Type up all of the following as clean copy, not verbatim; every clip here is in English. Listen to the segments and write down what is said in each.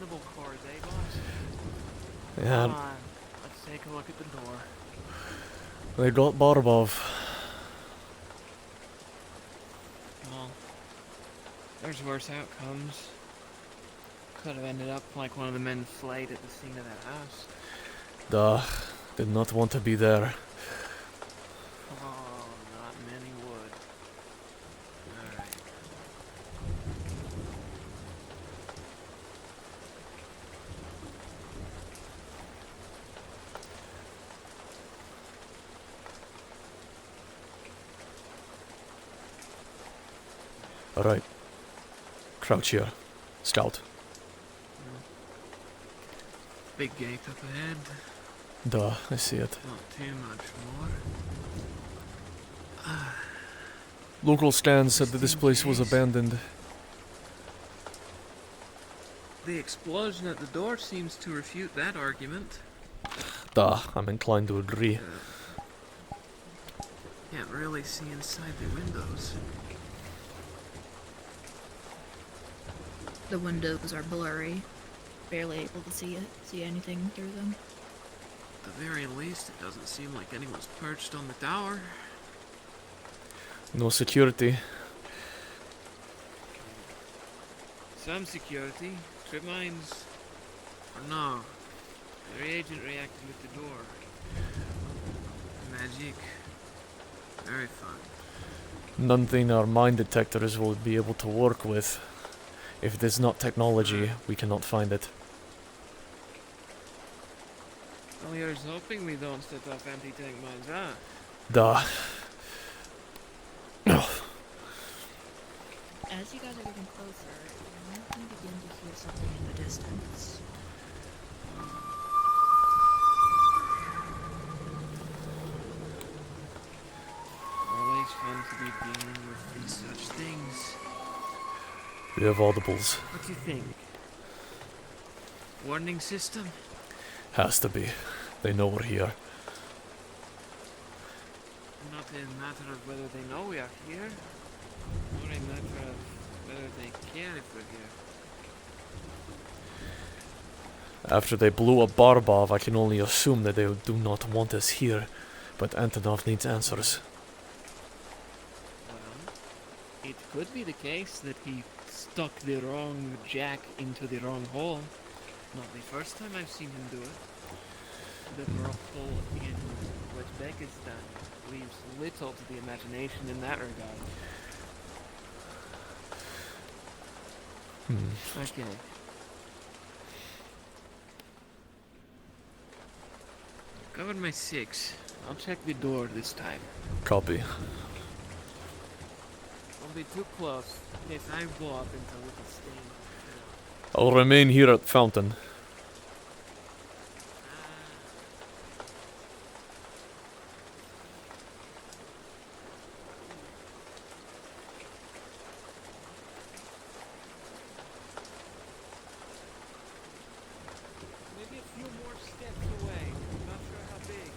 cannibal cores, eh, boss? Yeah, Come on, let's take a look at the door. they got Barbov. Well, there's worse outcomes. Could have ended up like one of the men flayed at the scene of that house. Duh, did not want to be there. Oh, not many would. Alright. Alright. Crouch here. Scout. Big gate up ahead. Duh, I see it. Not too much more. Local scans said that this place was abandoned. The explosion at the door seems to refute that argument. Duh, I'm inclined to agree. Can't really see inside the windows. The windows are blurry. Barely able to see anything through them. At the very least, it doesn't seem like anyone's perched on the tower. No security. Some security. Trip mines. Or no. The reagent reacted with the door. Magic. Very fun. Nothing our mine detectors will be able to work with. If it is not technology, we cannot find it. Well, here's hoping we don't set off anti-tank mines, huh? Duh. As you guys are getting closer, you can begin to hear something in the distance. Always fun to be dealing with such things. We have audibles. What do you think? Warning system? Has to be. They know we're here. Not a matter of whether they know we are here, or a matter of whether they care if we're here. After they blew up Barbov, I can only assume that they do not want us here. But Antonov needs answers. Well, it could be the case that he stuck the wrong jack into the wrong hole. Not the first time I've seen him do it. The brothel in Uzbekistan leaves little to the imagination in that regard. Okay. Covered my 6. I'll check the door this time. Copy. Don't be too close, in case I blow up into a little stain. I'll remain here at Fountain. Maybe a few more steps away. I'm not sure how big.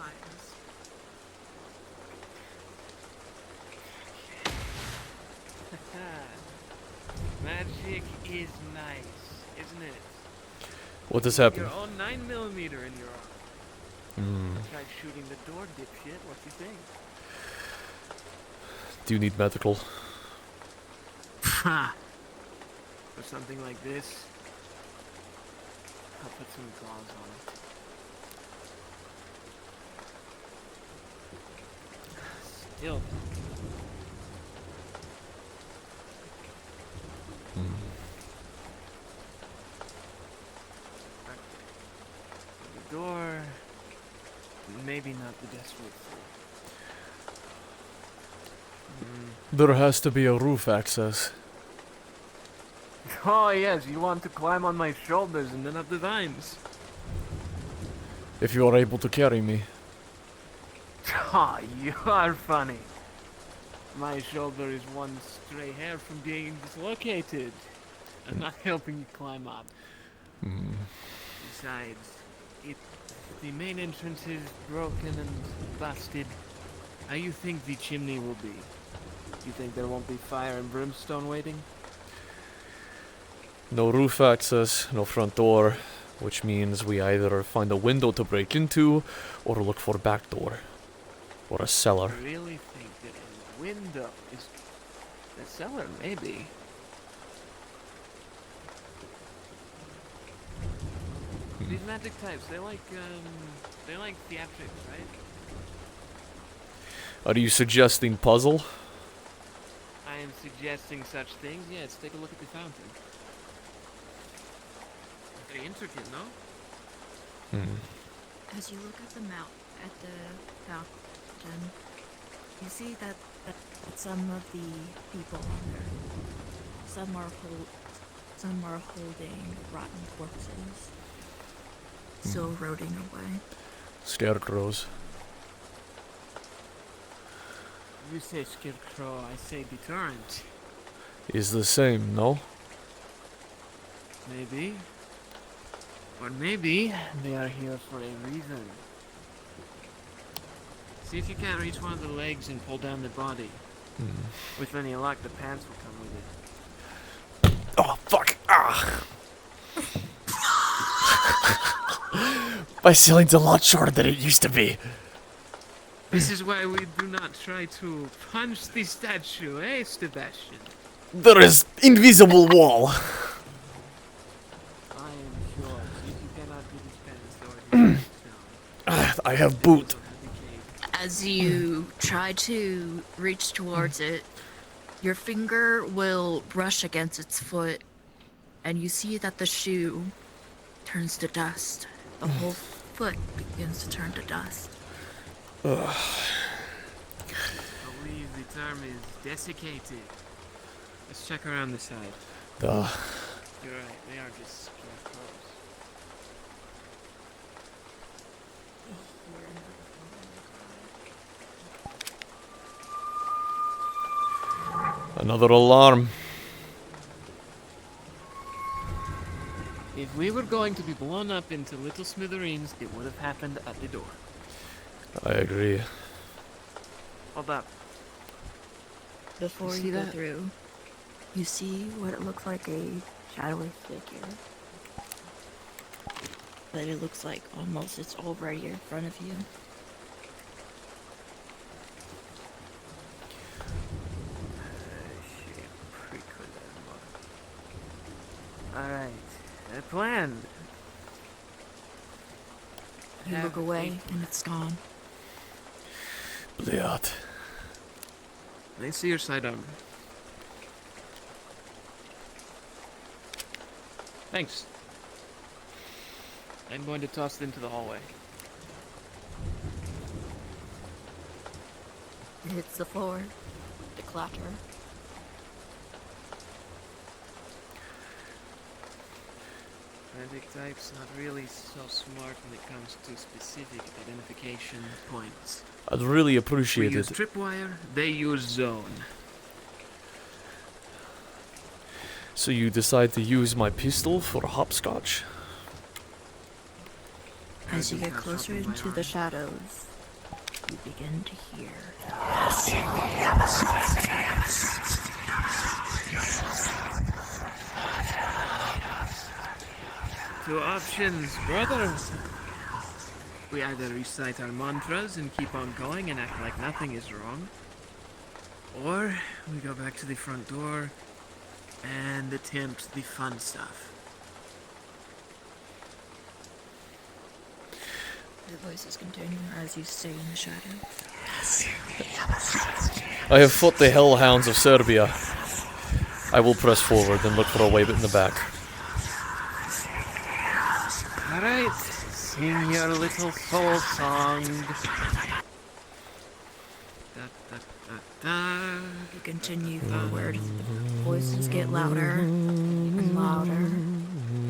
wise. Magic is nice, isn't it? What has happened? Your own 9mm in your arm. Hmm. Try shooting the door, dipshit. What you think? Do you need medical? Ha! For something like this, I'll put some gauze on it. Still. The door, maybe not the best way through. There has to be a roof access. Oh yes, you want to climb on my shoulders and then up the vines. If you are able to carry me. Ah, you are funny. My shoulder is one stray hair from being dislocated. I'm not helping you climb up. Besides, if the main entrance is broken and busted, how you think the chimney will be? You think there won't be fire and brimstone waiting? No roof access, no front door, which means we either find a window to break into, or look for a back door. Or a cellar. I really think that a window is the cellar, maybe. These magic types, they like theatrics, right? Are you suggesting puzzle? I am suggesting such things. Yes, take a look at the fountain. Very intricate, no? As you look at the fountain, you see that some of the people on there, some are holding rotten corpses, still rotting away. Scarecrows. You say scarecrow, I say deterrent. Is the same, no? Maybe. Or maybe they are here for a reason. See if you can't reach one of the legs and pull down the body. With any luck, the pants will come with it. Oh, fuck! Ah! My ceiling's a lot shorter than it used to be. This is why we do not try to punch the statue, eh, Sebastian? There is invisible wall. I am sure. See if you cannot get his pants or I have boot. As you try to reach towards it, your finger will brush against its foot, and you see that the shoe turns to dust. The whole foot begins to turn to dust. I believe the term is desiccated. Let's check around the side. Duh. You're right, they are just scarecrows. Another alarm. If we were going to be blown up into little smithereens, it would have happened at the door. I agree. Hold up. Before You you see go that? through, you see what it looks like a shadowy figure. But it looks like almost it's all right here in front of you. Alright, a plan. You look away and it's gone. Bliat. Let me see your sidearm. Thanks. I'm going to toss it into the hallway. It hits the floor. The clatter. Magic type's not really so smart when it comes to specific identification points. I'd really We appreciate use it. tripwire, they use zone. So you decide to use my pistol for hopscotch? As you I get think closer that's into something the shadows, you begin to hear. Two options, brother. We either recite our mantras and keep on going and act like nothing is wrong, or we go back to the front door and attempt the fun stuff. The voices continue as you stay in the shadow. I have fought the hellhounds of Serbia. I will press forward and look for a way in the back. Alright, sing your little soul song. Da, da, da, da. You continue forward. The voices get louder and louder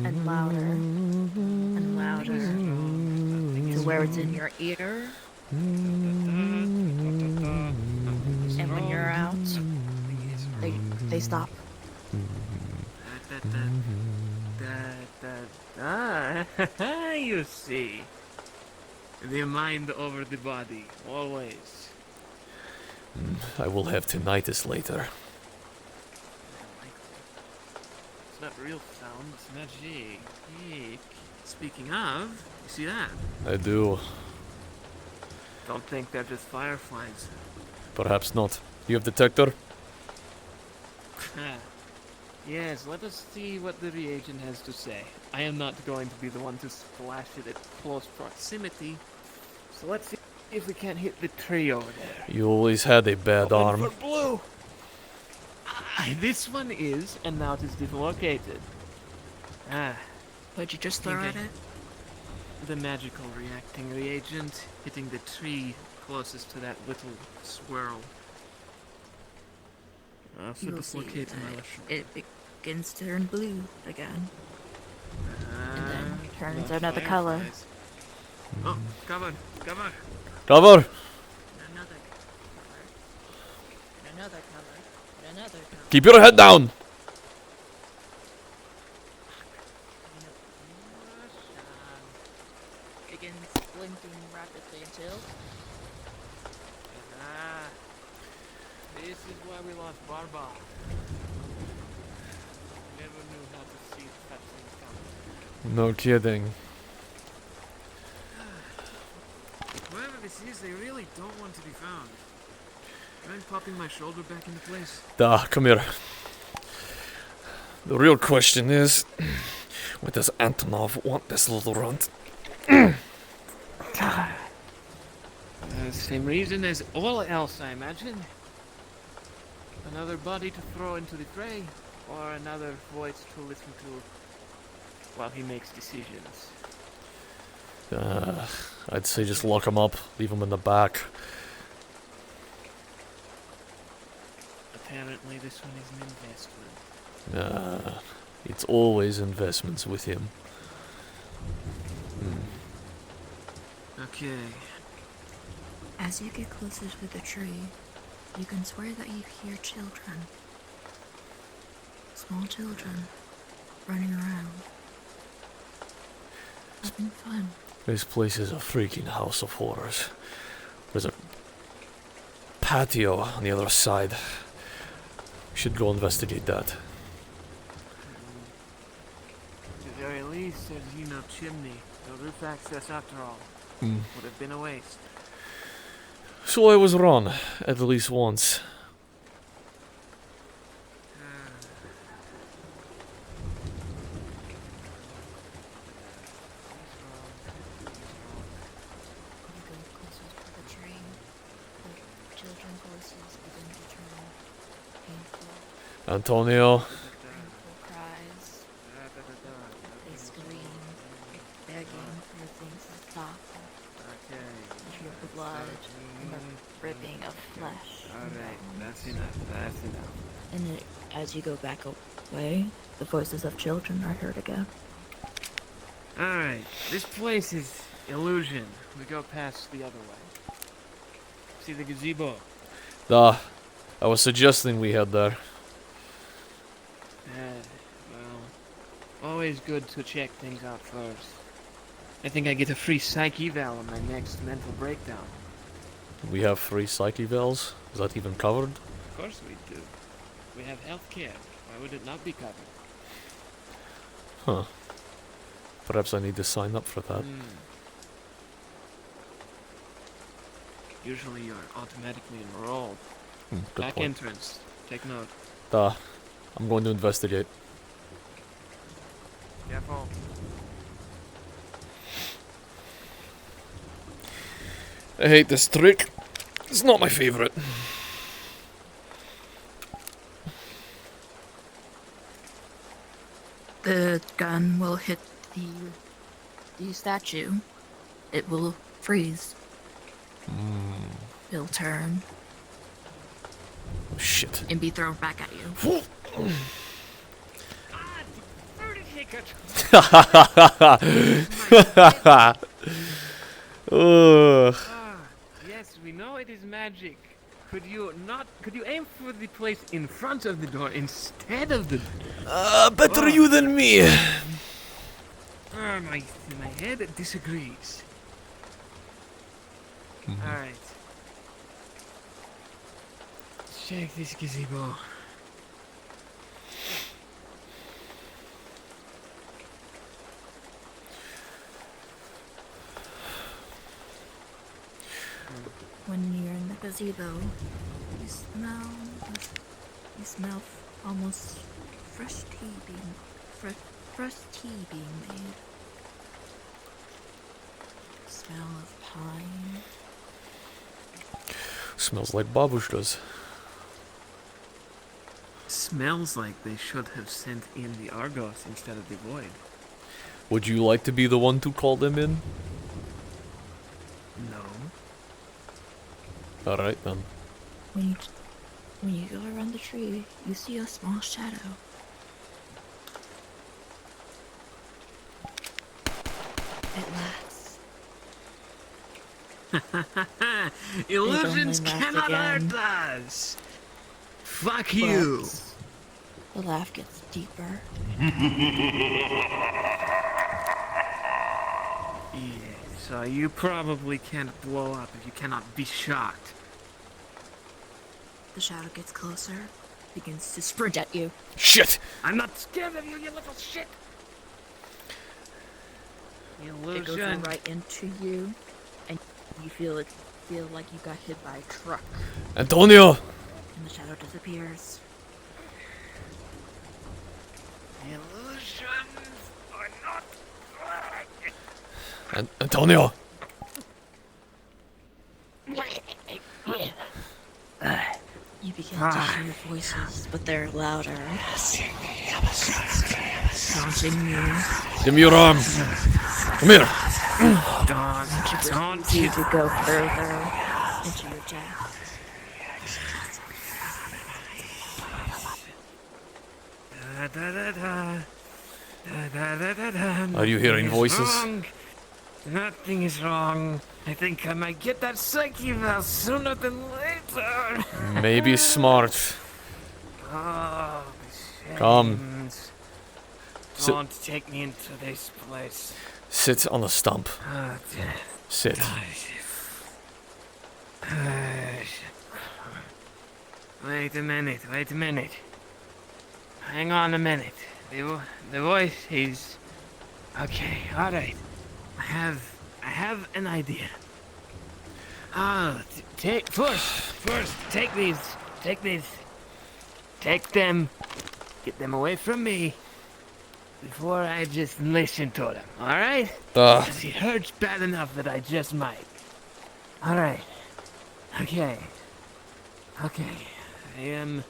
and louder and louder to where it's in your ear. And when you're out, they stop. You see. The mind over the body, always. I will have tinnitus later. It's not real sound, it's magic. Speaking of, you see that? I do. Don't think they're just fireflies. Perhaps not. You have detector? Yes, let us see what the reagent has to say. I am not going to be the one to splash it at close proximity. So let's see if we can't hit the tree over there. You always had a bad arm. For blue! This one is, and now it is dislocated. What'd you just throw at it? The magical reacting reagent hitting the tree closest to that little swirl. So You'll see dislocate that my left shoulder. it begins to turn blue again. And then Ah, turns the another color. fireflies. Oh, cover, cover. Cover! And another color. And another color. And another color. Keep your head down! Begins blinking rapidly until This is why we lost Barba. Never knew how to see such things coming. No kidding. Whoever this is, they really don't want to be found. Mind popping my shoulder back into place? Come here. The real question is, why does Antonov want this little runt? Same reason as all else, I imagine. Another body to throw into the fray, or another voice to listen to while he makes decisions. I'd say just lock him up, leave him in the back. Apparently this one is an investment. It's always investments with him. Okay. as you get closer to the tree, you can swear that you hear children. Small children running around, having fun. This place is a freaking house of horrors. There's a patio on the other side. We should go investigate that. At the very least, there's no chimney. No roof access after all. Mm. Would have been a waste. So I was wrong, at least once. You go closer to the tree. The children's voices begin to turn painful, Antonio, painful cries. They scream, begging for things to stop. You hear blood and the ripping of flesh. and Alright, bones. that's enough. That's enough. And then, as you go back away, the voices of children are heard again. Alright, this place is illusion. We go past the other way. See the gazebo? I was suggesting we head there. Well, always good to check things out first. I think I get a free psych eval on my next mental breakdown. We have free psyche veils. Is that even covered? Of course we do. We have healthcare. Why would it not be covered? Huh. Perhaps I need to sign up for that. Usually you're automatically enrolled. Good Back point. entrance. Take note. I'm going to investigate. Careful. I hate this trick. It's not my favorite. The gun will hit the statue. It will freeze. It'll turn Shit. and be thrown back at you. Ugh. Yes, we know it is magic. Could you aim for the place in front of the door instead of the Better you than me. my head disagrees. Alright. Check this gazebo. When you're in the gazebo, you smell almost fresh tea being made. Smell of pine. Smells like babushkas. Smells like they should have sent in the Argos instead of the Void. Would you like to be the one to call them in? No. Alright then. When you go around the tree, you see a small shadow. It laughs. Illusions laughed cannot again. hurt us. Fuck you. The laugh gets deeper. Yeah, so you probably can't blow up if you cannot be shot. The shadow gets closer, begins to sprint at you. Shit! I'm not scared of you, you little shit. It goes Illusion. right into you, and you feel like you got hit by a truck, Antonio! and the shadow disappears. Illusions are not good. Antonio! You begin to hear voices, but they're louder. Taunting you. Give me your arm! Come here! Don't You to go further into your death. Are you hearing Nothing is voices? wrong. Nothing is wrong. I think I might get that psyche valve sooner than later. Maybe smart. Oh, Come. shames. Sit- Don't take me into this place. Sit on the stump. Oh, death. Sit. Wait a minute. Hang on a minute. The voice is... Okay, alright. I have an idea. First, take these. Take them. Get them away from me. Before I just listen to them, alright? Because it hurts bad enough that I just might. Alright. Okay. I am...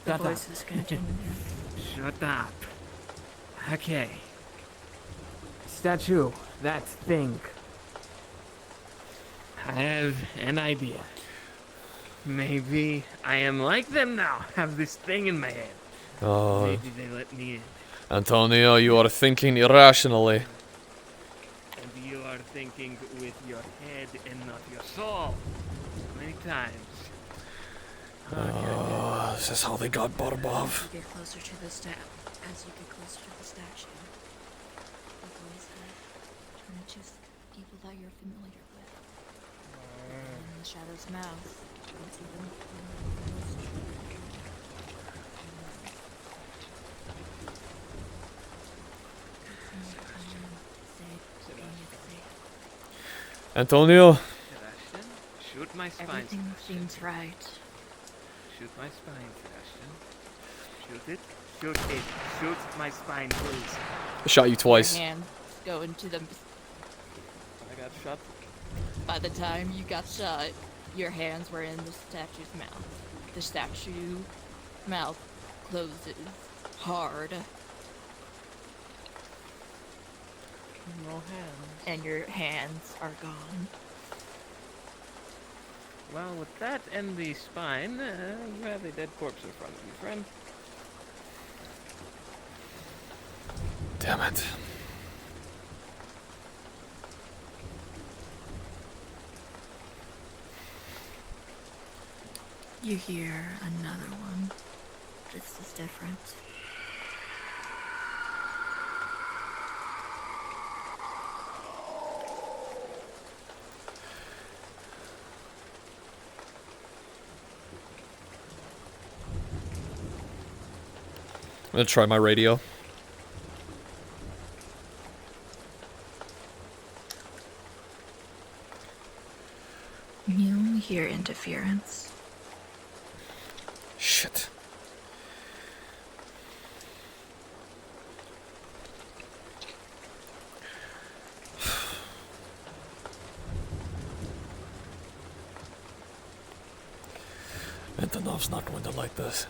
The Shut up. voices continue. Shut up. Okay. Statue. That thing. I have an idea. Maybe I am like them now. Have this thing in my head. Maybe they let me in. Antonio, you are thinking irrationally. And you are thinking with your head and not your soul. Many times. This is how they got Barbov. You get closer to the as you get closer to the statue, the voices turn into people that you're familiar with. And the shadow's mouth. You can see them. Antonio, Sebastian, shoot my spine. Everything Sebastian. seems right. Shoot my spine, Sebastian. Shoot it. Shoot it. Shoot my spine, please. I shot you twice. Your hands go into them. I got shot. By the time you got shot, your hands were in the statue's mouth. The statue mouth closes hard, No hands. and your hands are gone. Well, with that and the spine, you have a dead corpse in front of you, friend. Damn it. You hear another one. This is different. I'm gonna try my radio. You hear interference. Shit. Antonov's not going to like this.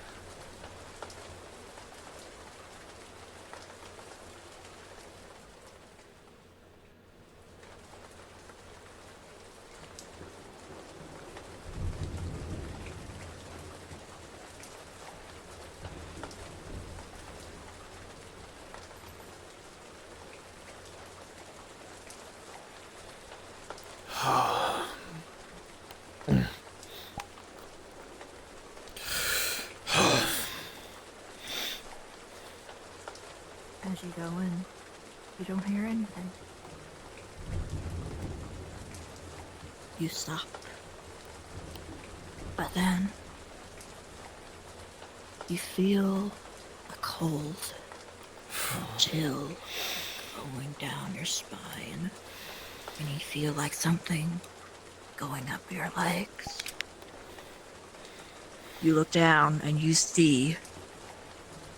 As you go in, you don't hear anything. You stop. But then, you feel a cold chill going down your spine. And you feel like something going up your legs. You look down and you see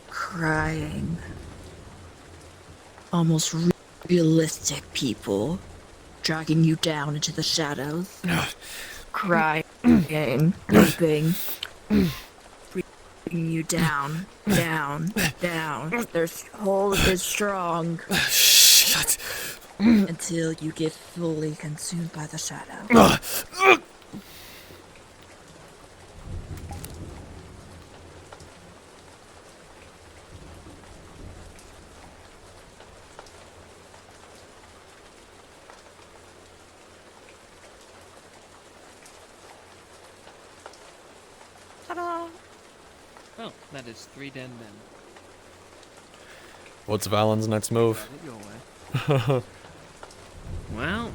crying, almost realistic people dragging you down into the shadows. Crying, weeping, bringing you down, down, down. Their hold is strong Shit. until you get fully consumed by the shadow. Ta-da! Well, that is 3 dead men. What's Valen's next move? Got it your way. Well,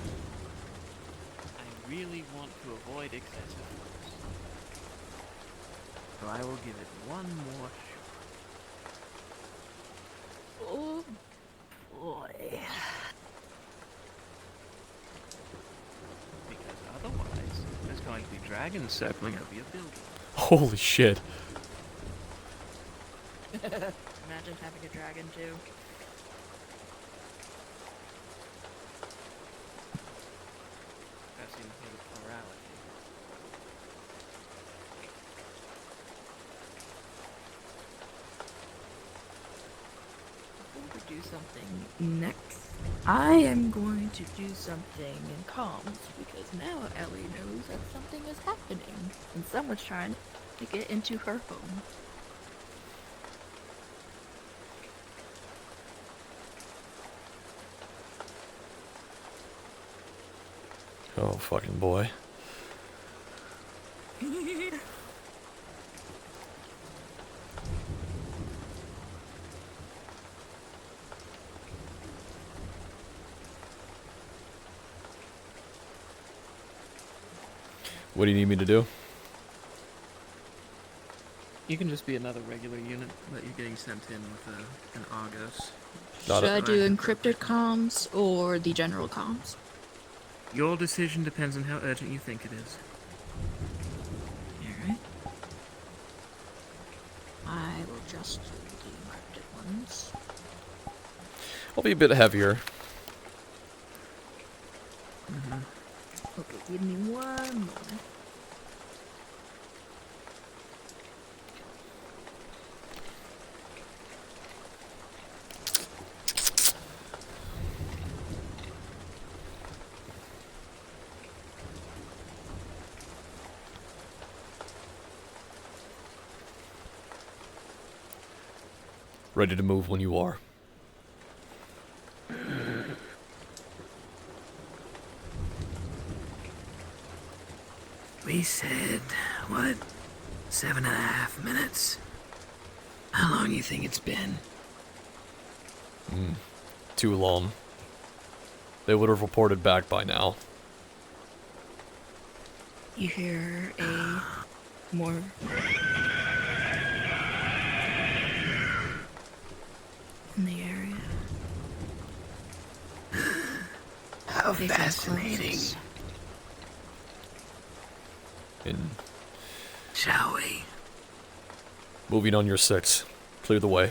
I really want to avoid excessive force. So I will give it one more shot. Oh boy. Because otherwise, there's going to be dragons circling over your building. Holy shit. Imagine having a dragon too. Especially in the plurality. Before we do something next, I am going to do something in comms because now Ellie knows that something is happening and someone's trying to get into her home. Oh, fucking boy. What do you need me to do? You can just be another regular unit that you're getting sent in with an Argos. Got Should it. I do encrypted comms or the general comms? Your decision depends on how urgent you think it is. Alright. I will just do the encrypted ones. I'll be a bit heavier. Okay, give me one moment. Ready to move when you are. We said, what, 7.5 minutes? How long you think it's been? Too long. They would have reported back by now. You hear a more in the area. How They feel fascinating. close. In Shall we? moving on your 6. Clear the way.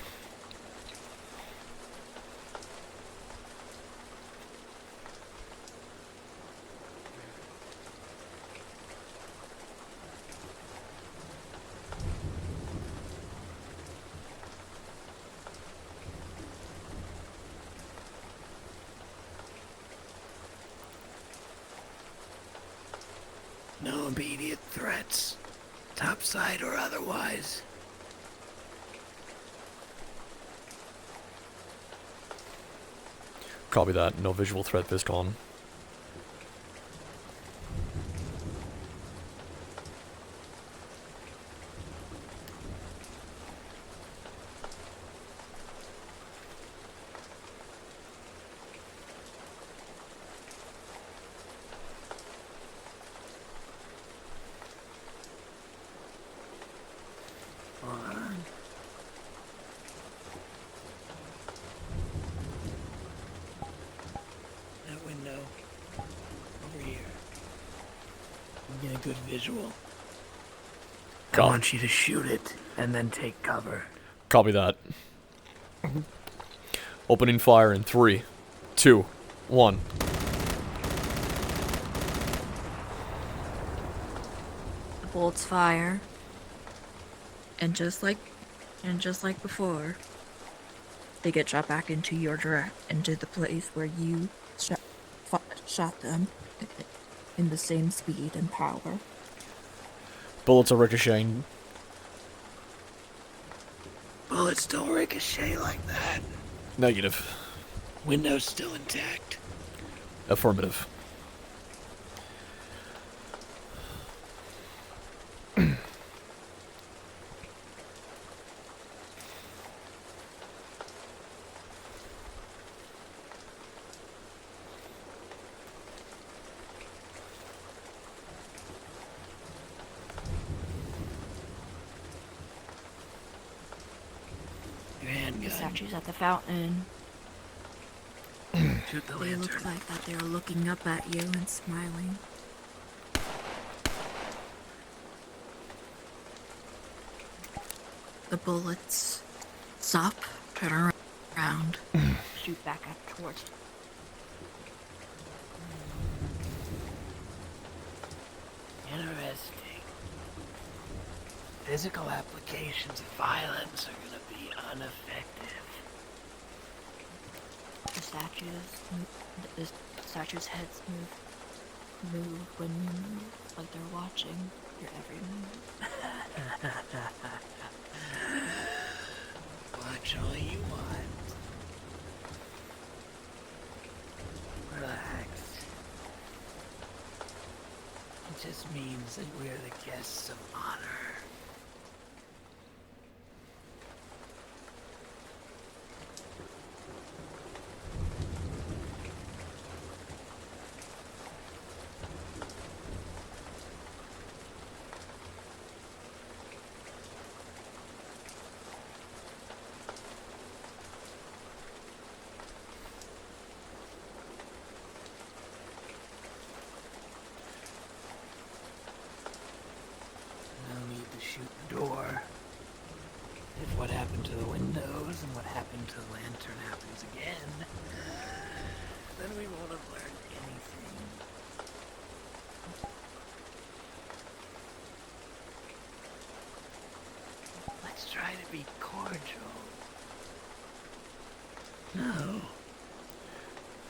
No immediate threats, topside or otherwise. Copy that. No visual threat VisCon. Hold on. That window. Over here. We get a good visual. I Got want you to shoot it and then take cover. Copy that. Opening fire in 3, 2, 1. The bolts fire. And just like before, they get shot back into into the place where you shot them in the same speed and power. Bullets are ricocheting. Bullets don't ricochet like that. Negative. Window's still intact. Affirmative. Your The handgun. statues at the fountain, Shoot the they look lantern. like that they are looking up at you and smiling. The bullets stop, turn around, shoot back up towards you. Interesting. Physical applications of violence are going to be unineffective. The statues' heads move when you move, like they're watching your every move. Watch all you want. Relax. It just means that we're the guests of honor. shoot the door. If what happened to the windows and what happened to the lantern happens again, then we won't have learned anything. Let's try to be cordial. No.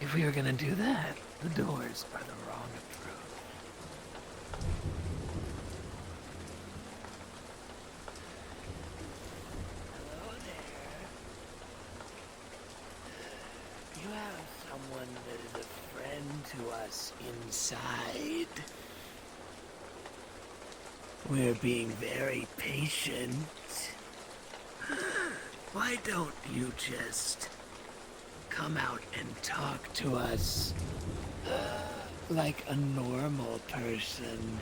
If we were gonna do that, the doors are the wrong approach. Hello there. You have someone that is a friend to us inside. We're being very patient. Why don't you just come out and talk to us like a normal person?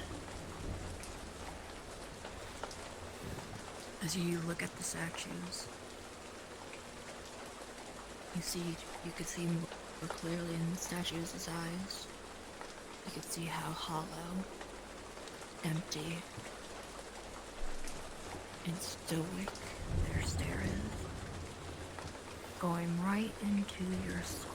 As you look at the statues, you could see more clearly in the statues' eyes. You could see how hollow, empty, and stoic their stare is, going right into your soul.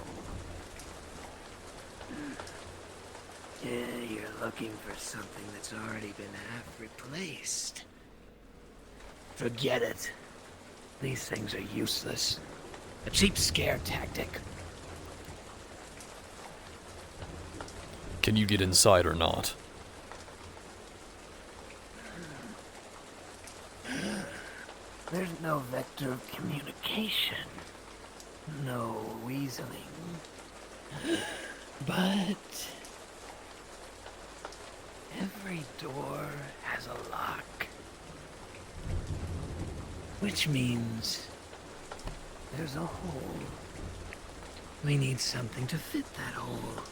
Yeah, you're looking for something that's already been half replaced. Forget it. These things are useless. A cheap scare tactic. Can you get inside or not? There's no vector of communication. No weaseling. But every door has a lock. Which means there's a hole. We need something to fit that hole.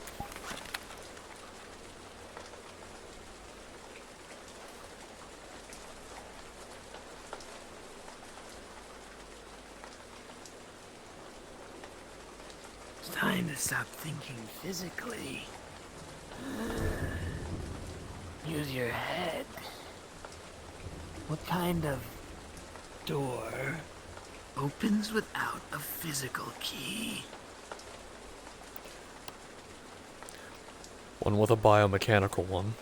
It's time to stop thinking physically. Use your head. What kind of door opens without a physical key? One with a biomechanical one.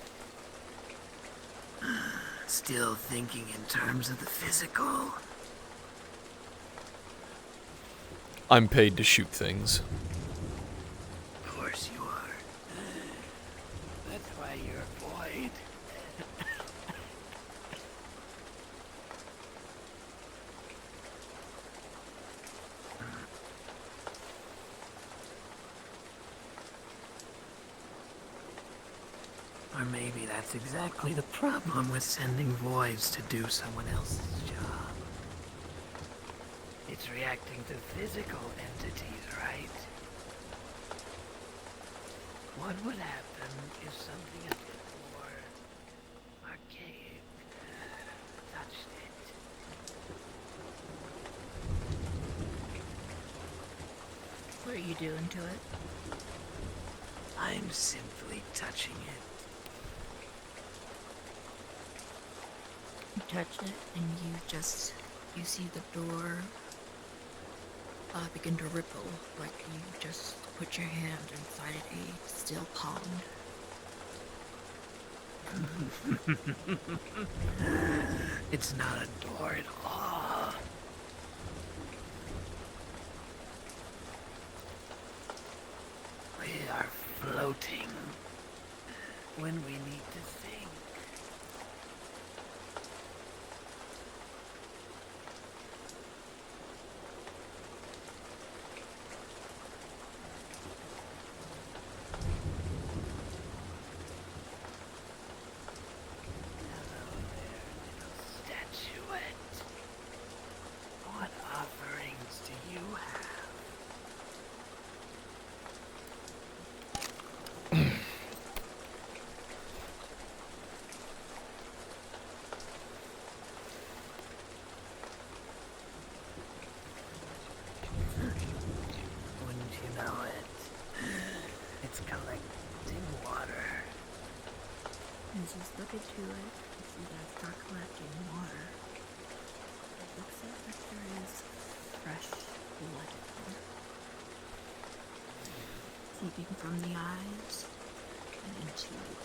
Still thinking in terms of the physical? I'm paid to shoot things. Of course you are. That's why you're a void. Or maybe that's exactly the problem with sending voids to do someone else's job. It's reacting to physical entities, right? What would happen if something a bit more archaic touched it? What are you doing to it? I'm simply touching it. You touch it and you see the door begin to ripple, like you just put your hand inside a steel pond. It's not a door at all. We are floating when we need to think. Hello there, little statuette. What offerings do you have? As you look into it, you see that it's not collecting water. It looks like there is fresh blood in there, seeping from the eyes and into the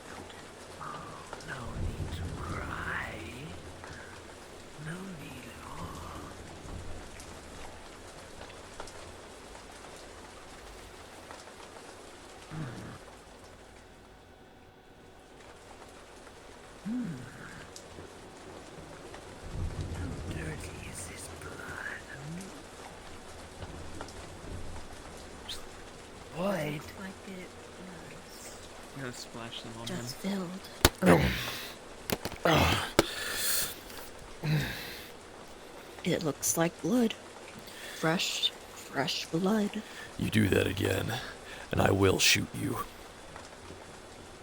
fountain. Oh, no need to cry. No need at all. How dirty is this blood? Boyd. Looks like it was I'm gonna splash them on him. just filled. It looks like blood. Fresh blood. You do that again, and I will shoot you.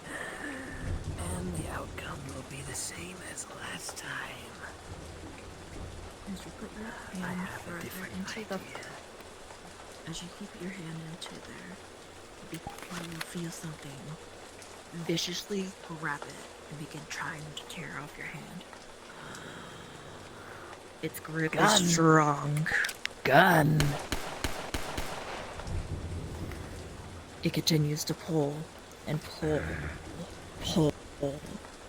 And the outcome will be the same as last time. As you put your I hand have a further different into idea. as you keep your hand into there, you feel something viciously grab it and begin trying to tear off your hand. Its grip Gun. is strong. Gun. It continues to pull and pull.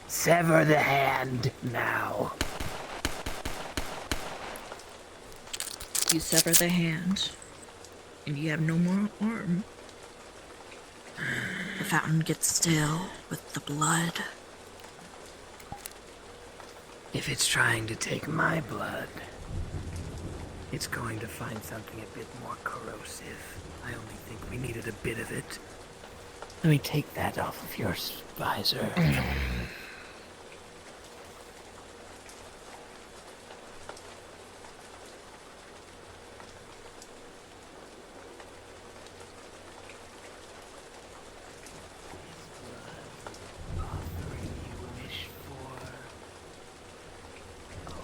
Sever the hand now. You sever the hand, and you have no more arm. The fountain gets still with the blood. If it's trying to take my blood, it's going to find something a bit more corrosive. I only think we needed a bit of it. Let me take that off of your visor.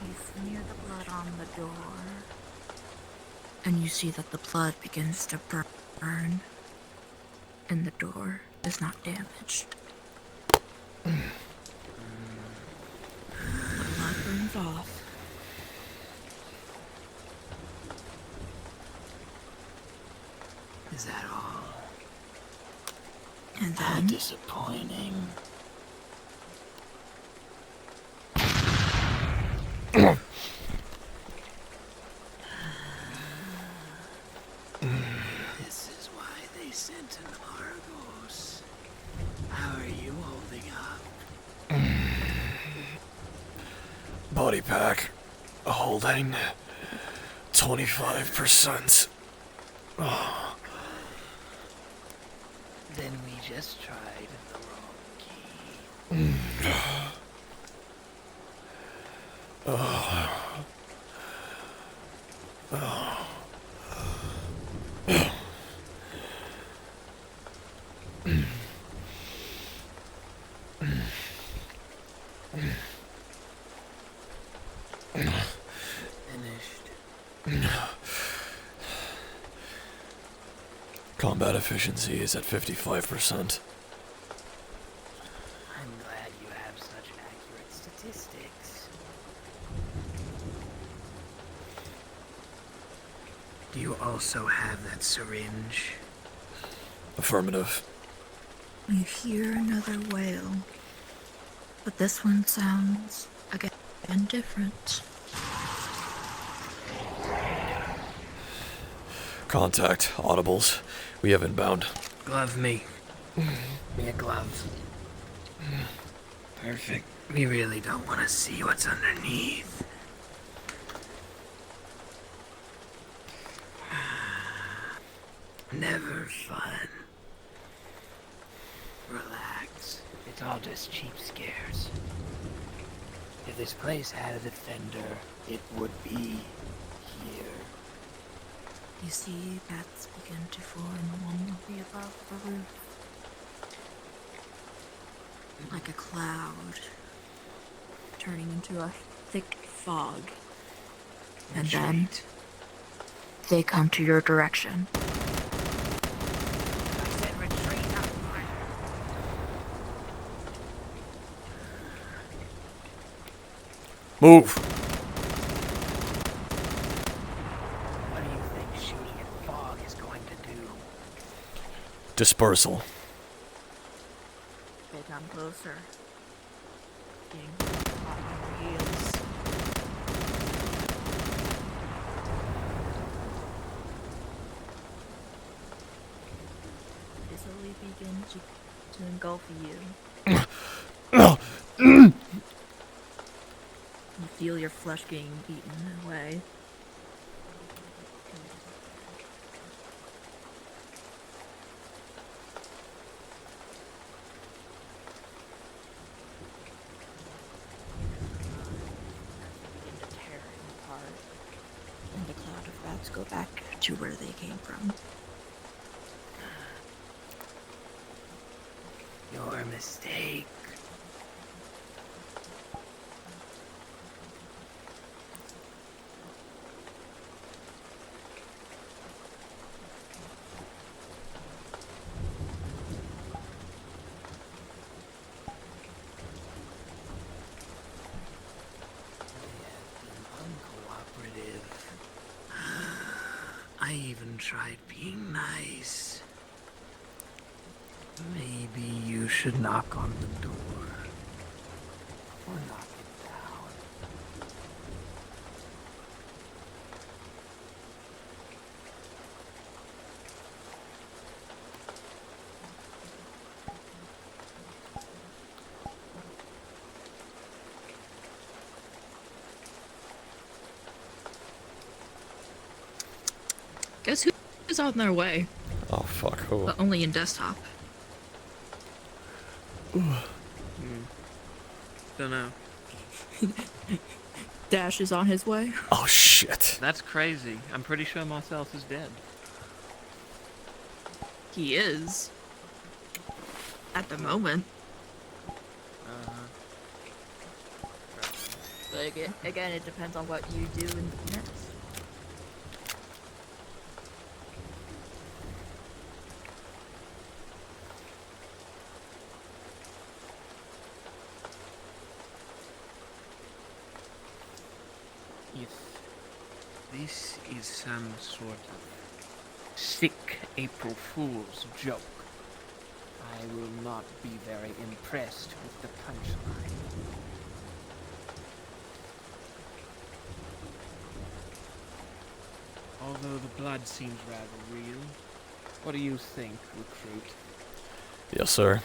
You smear the blood on the door, and you see that the blood begins to burn, and the door is not damaged. The blood burns off. Is that all? And How then disappointing. This is why they sent an Argos. How are you holding up? Body pack holding 25%. Oh, Then we just tried the wrong key. Finished. combat efficiency is at 55%. I'm glad you have such accurate statistics. Do you also have that syringe? Affirmative. you hear another wail, but this one sounds again different. Contact. Audibles. We have inbound. Glove me. Me a glove. Perfect. We really don't want to see what's underneath. Never fun. Relax. It's all just cheap scares. If this place had a defender, it would be here. You see bats begin to form one way above the roof, like a cloud, turning into a thick fog. And then Retreat. they come to your direction. I said retreat, not run. Move! What do you think shooting at fog is going to do? Dispersal. They come closer. Getting hot on your heels. They slowly begin to engulf you. You feel your flesh being eaten away. Begin to tear it apart, and the cloud of rats go back to where they came from. Your mistake. Uncooperative. I even tried being nice. Maybe you should knock on the door. Or knock it down. Guess who's on their way? Oh, fuck. Oh. But only in desktop. Don't know. Dash is on his way. Oh, shit. That's crazy. I'm pretty sure Marcellus is dead. He is. At the moment. But again, it depends on what you do next. If this is some sort of sick April Fool's joke, I will not be very impressed with the punchline. Although the blood seems rather real. What do you think, recruit? Yes, sir.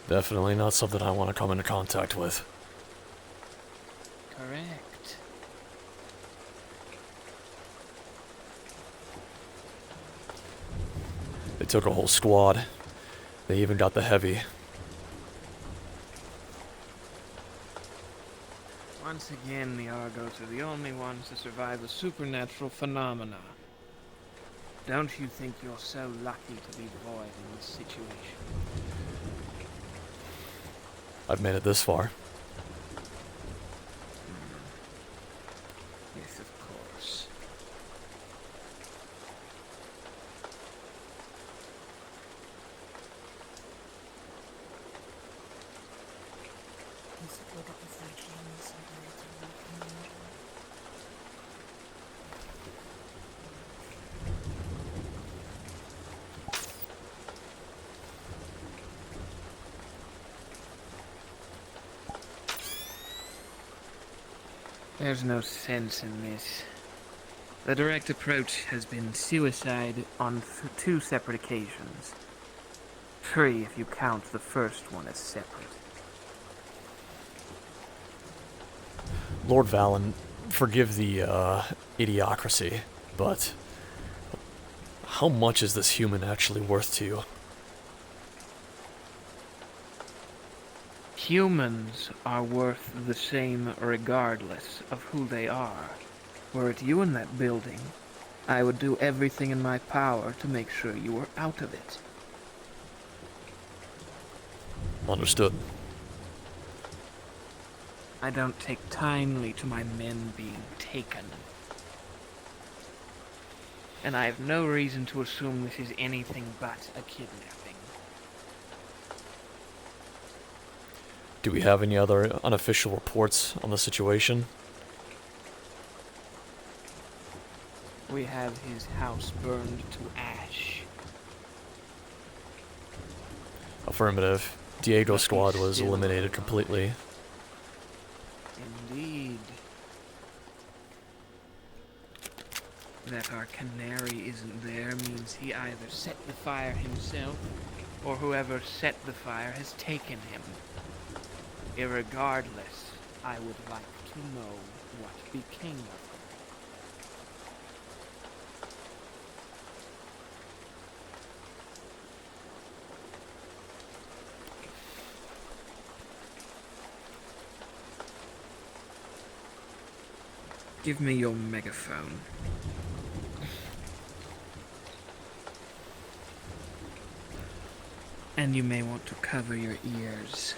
Definitely not something I want to come into contact with. Correct. They took a whole squad. They even got the heavy. Once again, the Argos are the only ones to survive a supernatural phenomena. Don't you think you're so lucky to be void in this situation? I've made it this far. Yes, of course. There's no sense in this. The direct approach has been suicide on two separate occasions. 3 if you count the first one as separate. Lord Valen, forgive the idiocracy, but how much is this human actually worth to you? Humans are worth the same regardless of who they are. Were it you in that building, I would do everything in my power to make sure you were out of it. Understood. I don't take kindly to my men being taken. And I have no reason to assume this is anything but a kidnapping. Do we have any other unofficial reports on the situation? We have his house burned to ash. Affirmative. Diego But squad he's was still eliminated alive. completely. Indeed. That our canary isn't there means he either set the fire himself, or whoever set the fire has taken him. Irregardless, I would like to know what became of him. Give me your megaphone. And you may want to cover your ears.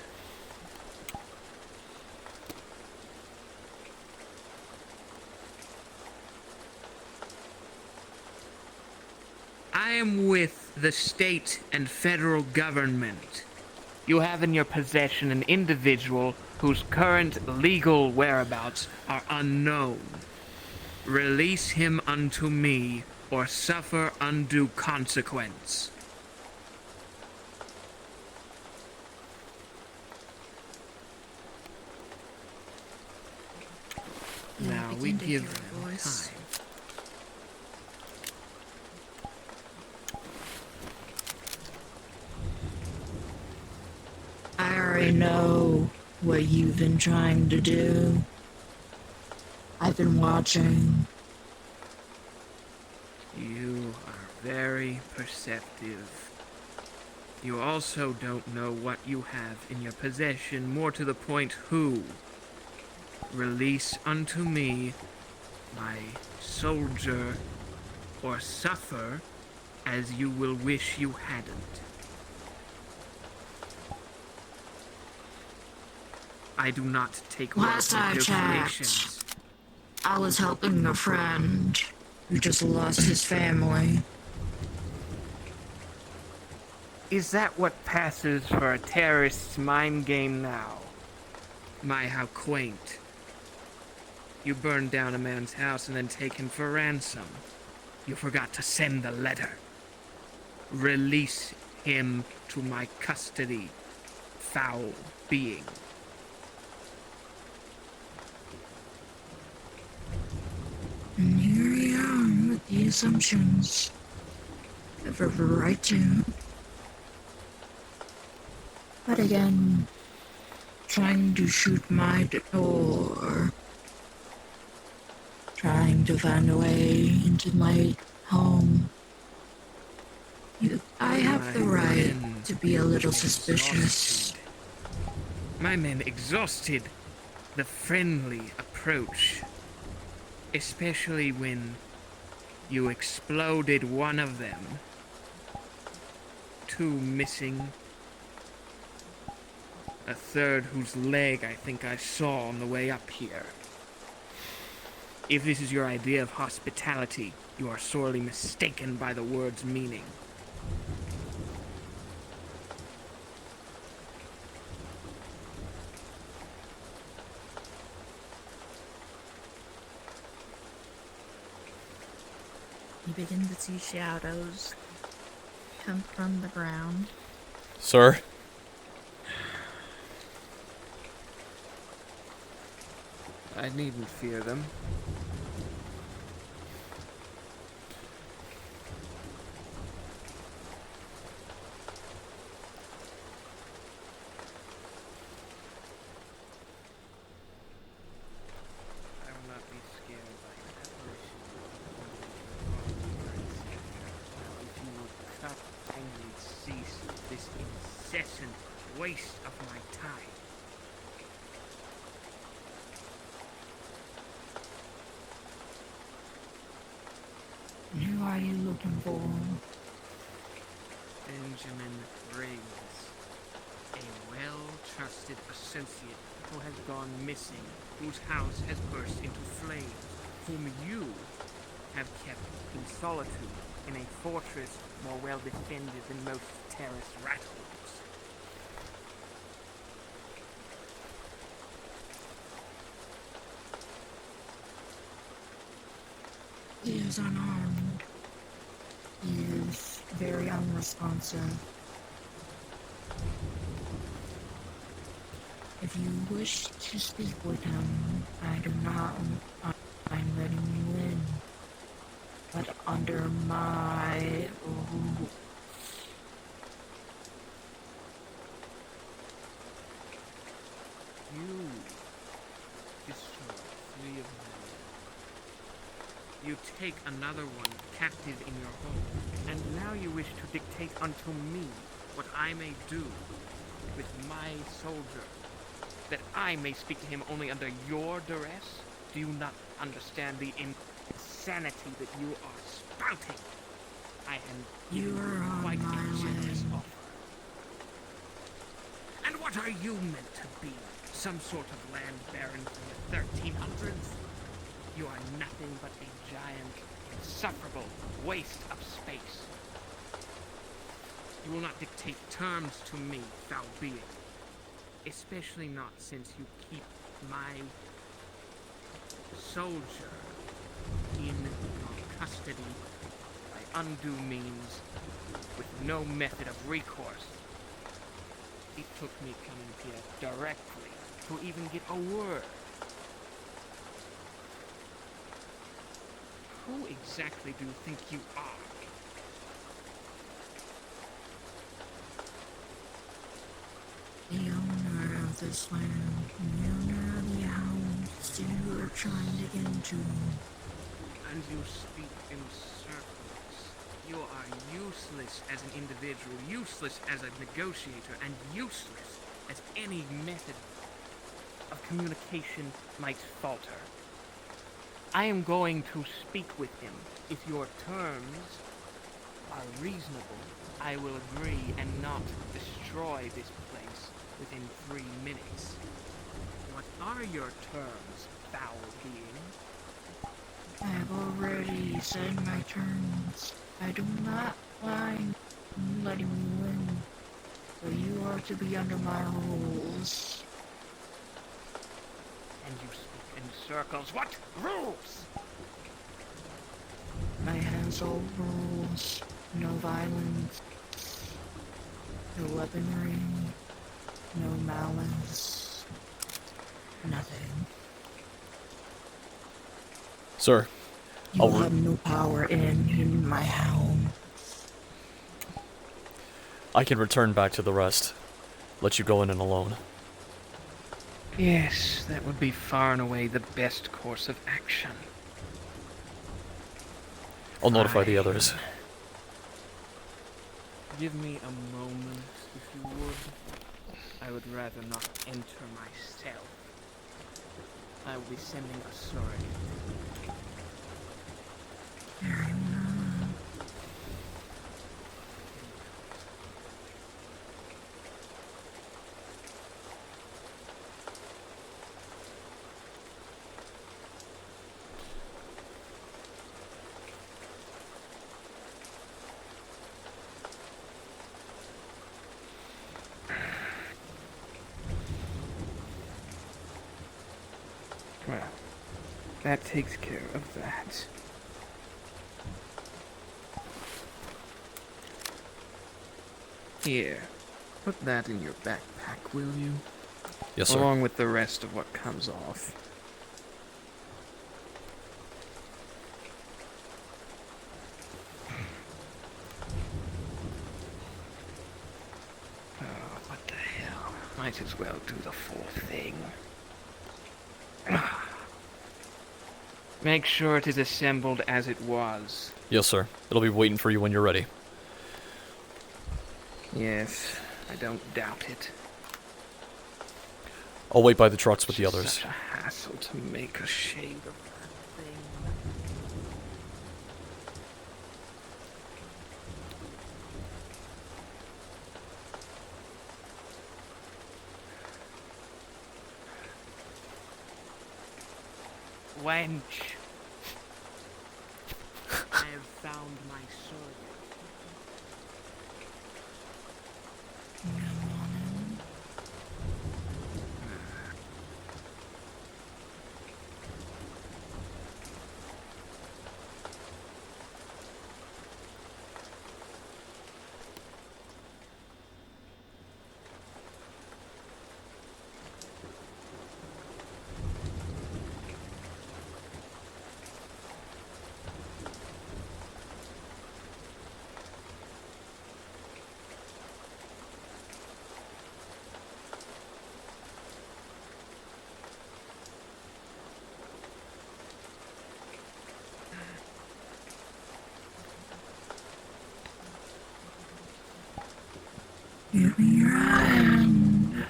I am with the state and federal government. You have in your possession an individual whose current legal whereabouts are unknown. Release him unto me, or suffer undue consequence. You Now we begin to give hear a them voice. time. I already know what you've been trying to do. I've been watching. You are very perceptive. You also don't know what you have in your possession, more to the point, who. Release unto me my soldier, or suffer as you will wish you hadn't. I do not take Last I negotiations. I was helping a friend who just lost his family. Is that what passes for a terrorist's mind game now? My, how quaint. You burned down a man's house and then take him for ransom. You forgot to send the letter. Release him to my custody, foul being. And here I am with the assumptions. I've every right to. But again, trying to shoot my door. Trying to find a way into my home. I have the right to be a little suspicious. My men exhausted the friendly approach, especially when you exploded one of them. 2 missing. A third whose leg I think I saw on the way up here. If this is your idea of hospitality, you are sorely mistaken by the word's meaning. You begin to see shadows come from the ground. Sir? I needn't fear them. I will not be scared by your apparition. Now, if you would cut and cease this incessant waste of my time. And who are you looking for? Benjamin Briggs, a well-trusted associate who has gone missing, whose house has burst into flames, whom you have kept in solitude in a fortress more well defended than most terrace rat holes. is unarmed. He is very unresponsive. If you wish to speak with him, I do not mind letting you in. But under my rule. You destroy 3 of them. You take another one captive in your home, and now you wish to dictate unto me what I may do with my soldier, that I may speak to him only under your duress? Do you not understand the insanity that you are spouting? I am You giving are on quite my a generous way. offer. And what are you meant to be? Some sort of land baron from the 1300s? You are nothing but a giant, insufferable waste of space. You will not dictate terms to me, foul being. Especially not since you keep my soldier in your custody by undue means with no method of recourse. It took me coming here directly to even get a word. Who exactly do you think you are? The owner of this land, the owner of the house you are trying to get into. And you speak in circles. You are useless as an individual, useless as a negotiator, and useless as any method of communication might falter. I am going to speak with him. If your terms are reasonable, I will agree and not destroy this place within 3 minutes. What are your terms, foul being? I have already said my terms. I do not mind letting you in, but you are to be under my rules. And you speak in circles. What rules? My household rules. No violence. No weaponry. No malice. Nothing. Sir, You I'll have no power in my home. I can return back to the rest. Let you go in and alone. Yes, that would be far and away the best course of action. I'll notify the Fine. others. Give me a moment, if you would. I would rather not enter myself. I will be sending a surrogate. Very well. Well, that takes care of that. Here, put that in your backpack, will you? Yes, sir. Along with the rest of what comes off. Oh, what the hell? Might as well do the full thing. Make sure it is assembled as it was. Yes, sir. It'll be waiting for you when you're ready. Yes, I don't doubt it. I'll wait by the trucks with the It's others. such a hassle to make a shade of that thing. Wench. I have found my sword. Give me your hand.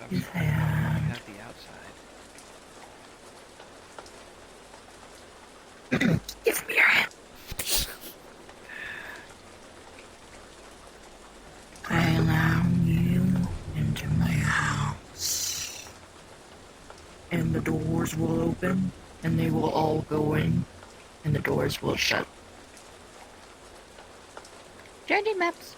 I'm at the outside. Give me your hand. I allow you into my house. And the doors will open, and they will all go in, and the doors will shut. Journey maps.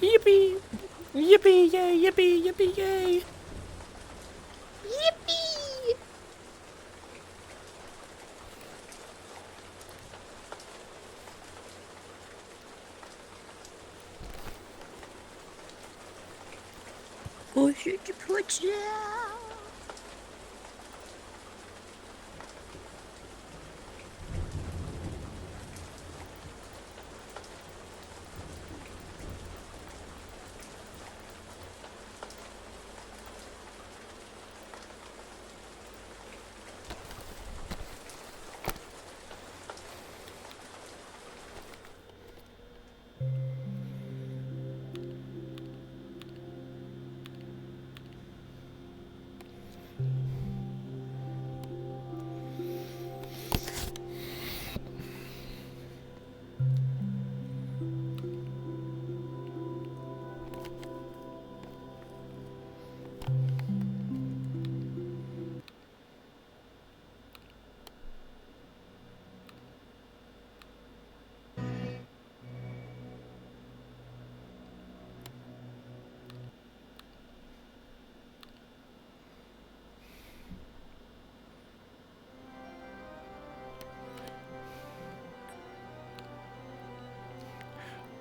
Yippee! Yippee! Yay! Yippee! Yippee! Yay! Yippee! Push it to put down.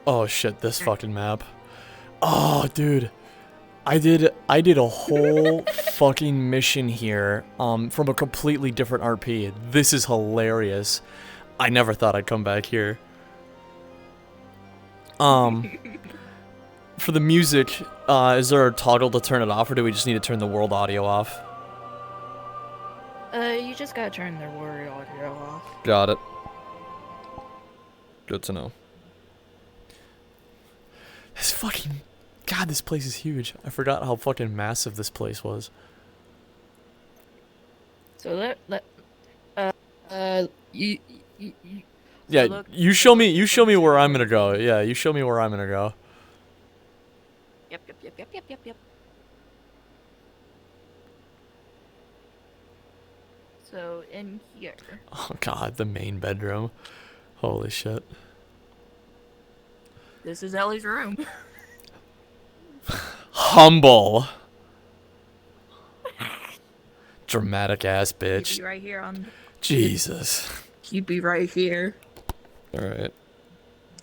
Oh shit! This fucking map. Oh, dude. I did a whole fucking mission here, from a completely different RP. This is hilarious. I never thought I'd come back here. For the music, is there a toggle to turn it off, or do we just need to turn the world audio off? You just gotta turn the worry audio off. Got it. Good to know. This fucking... God, this place is huge. I forgot how fucking massive this place was. So you Yeah, look- you show me where I'm gonna go. Yeah, you show me where I'm gonna go. Yep. So in here. Oh god, the main bedroom. Holy shit. This is Ellie's room. Humble. Dramatic ass You'd bitch. be right here on. Jesus. You'd be right here. Alright.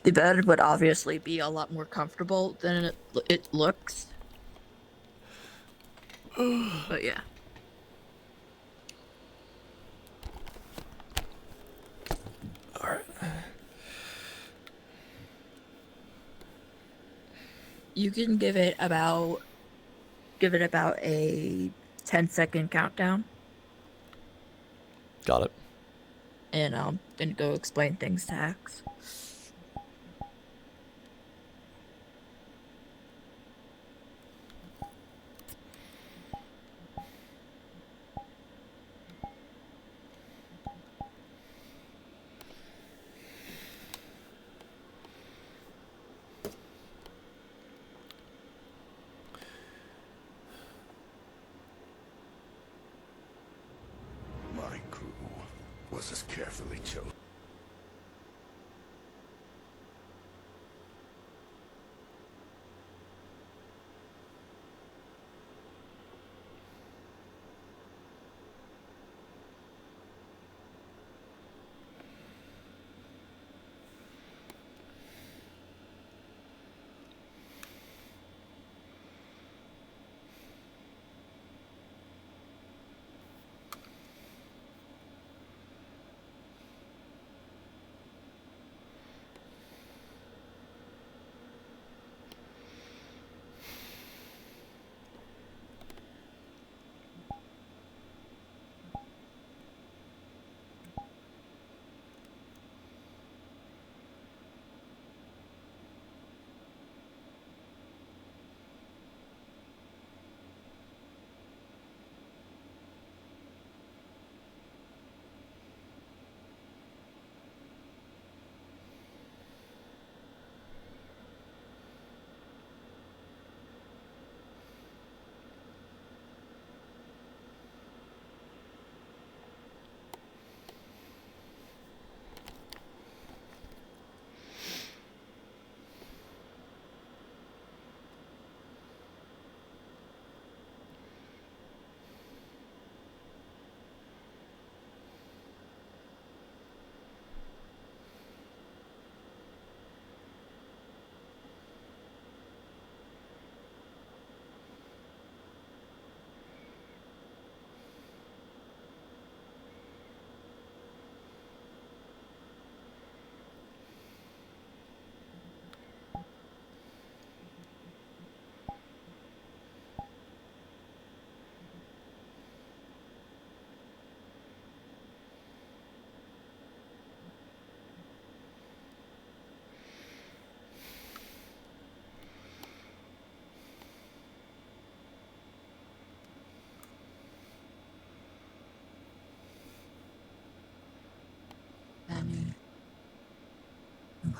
The bed would obviously be a lot more comfortable than it looks. But yeah. Alright. You can give it about a 10-second countdown, Got it. and I'm gonna go explain things to Axe. My crew was as carefully chosen.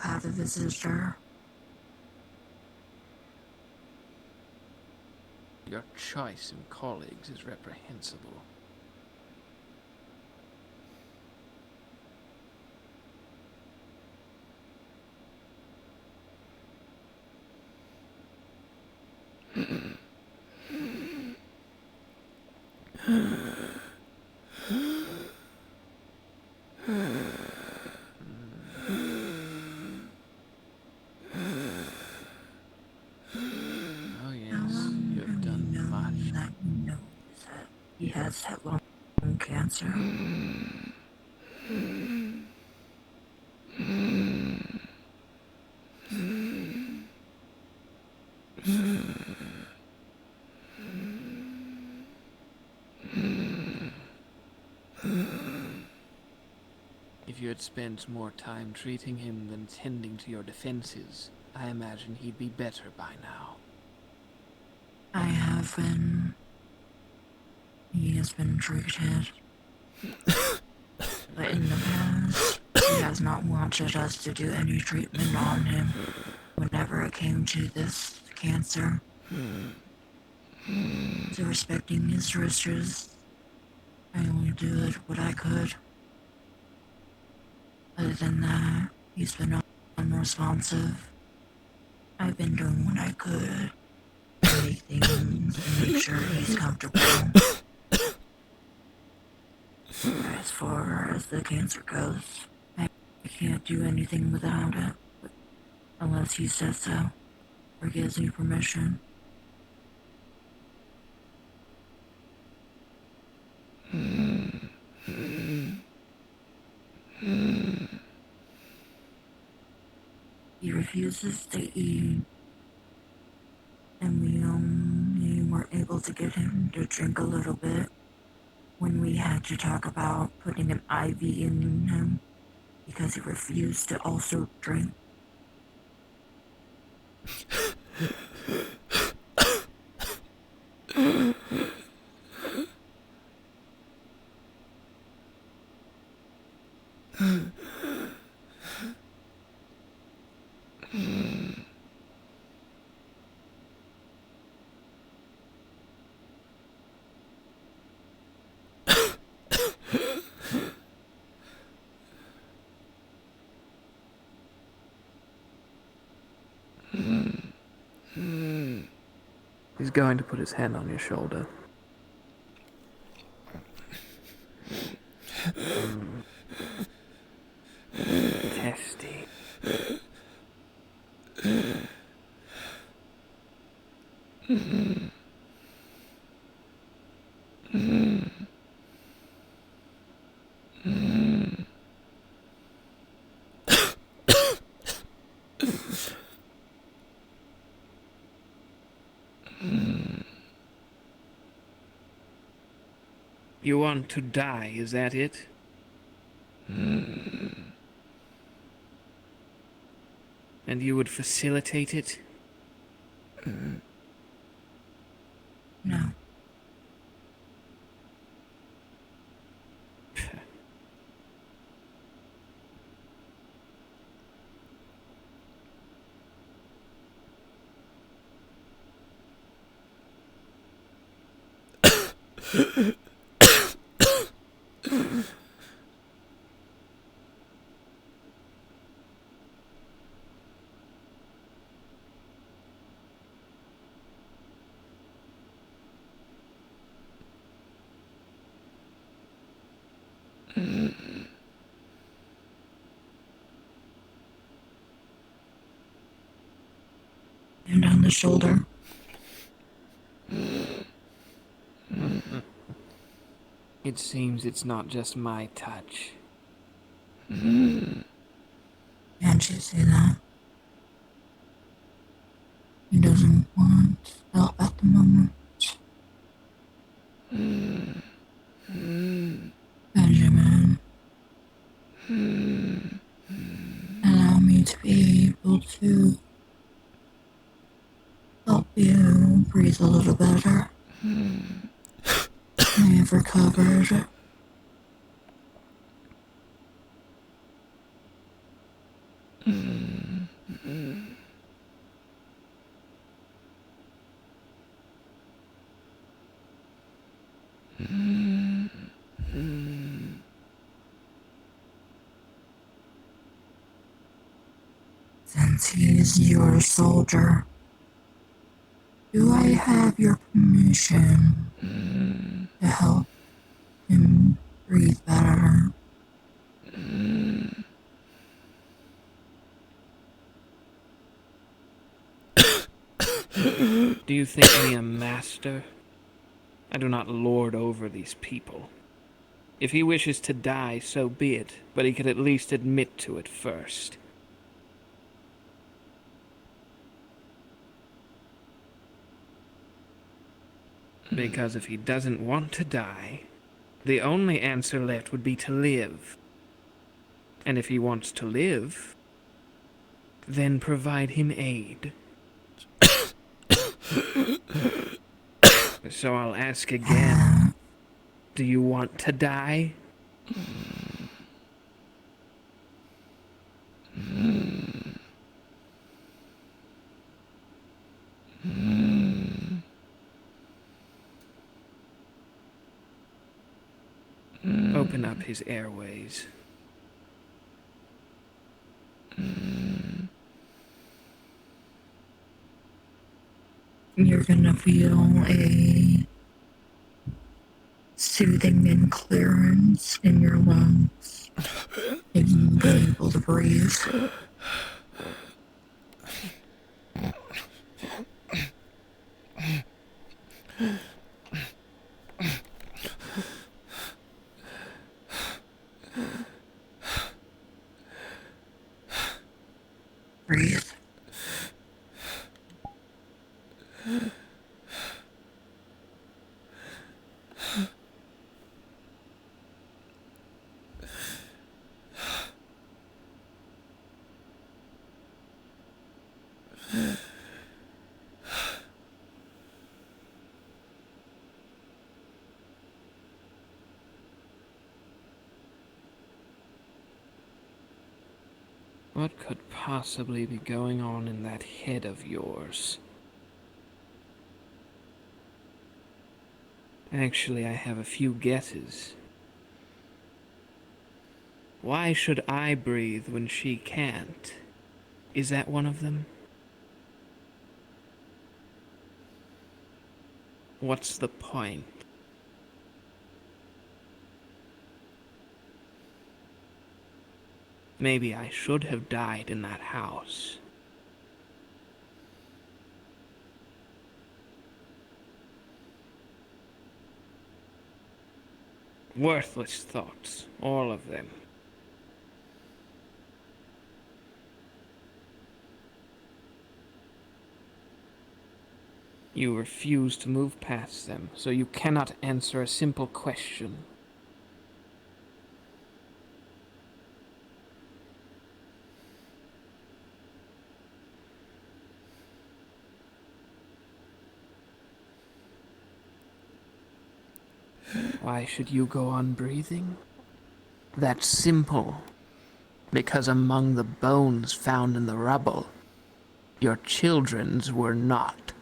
have a visitor. Your choice in colleagues is reprehensible. Oh yes, you have done much. That you know that he has had lung cancer. If you had spent more time treating him than tending to your defenses, I imagine he'd be better by now. I have been. He has been treated. But in the past, he has not wanted us to do any treatment on him whenever it came to this cancer. So respecting his wishes, I only did what I could. Other than that, he's been unresponsive. I've been doing what I could to make things and make sure he's comfortable. As far as the cancer goes, I can't do anything without it, unless he says so, or gives me permission. He refuses to eat, and we only were able to get him to drink a little bit when we had to talk about putting an IV in him because he refused to also drink. He's going to put his hand on your shoulder. Testy. You want to die, is that it? And you would facilitate it? No. And on the shoulder. It seems it's not just my touch. Can't you see that? He doesn't want help at the moment. Benjamin, allow me to be able to help you breathe a little better. I have recovered. Since he's your soldier, do I have your permission to help him breathe better? Do you think me a master? I do not lord over these people. If he wishes to die, so be it, but he could at least admit to it first. Because if he doesn't want to die, the only answer left would be to live. And if he wants to live, then provide him aid. So I'll ask again. Do you want to die? Open up his airways. You're gonna feel a soothing and clearance in your lungs, and you'll be able to breathe. Breathe. What could possibly be going on in that head of yours? Actually, I have a few guesses. Why should I breathe when she can't? Is that one of them? What's the point? Maybe I should have died in that house. Worthless thoughts, all of them. You refuse to move past them, so you cannot answer a simple question. Why should you go on breathing? That's simple. Because among the bones found in the rubble, your children's were not.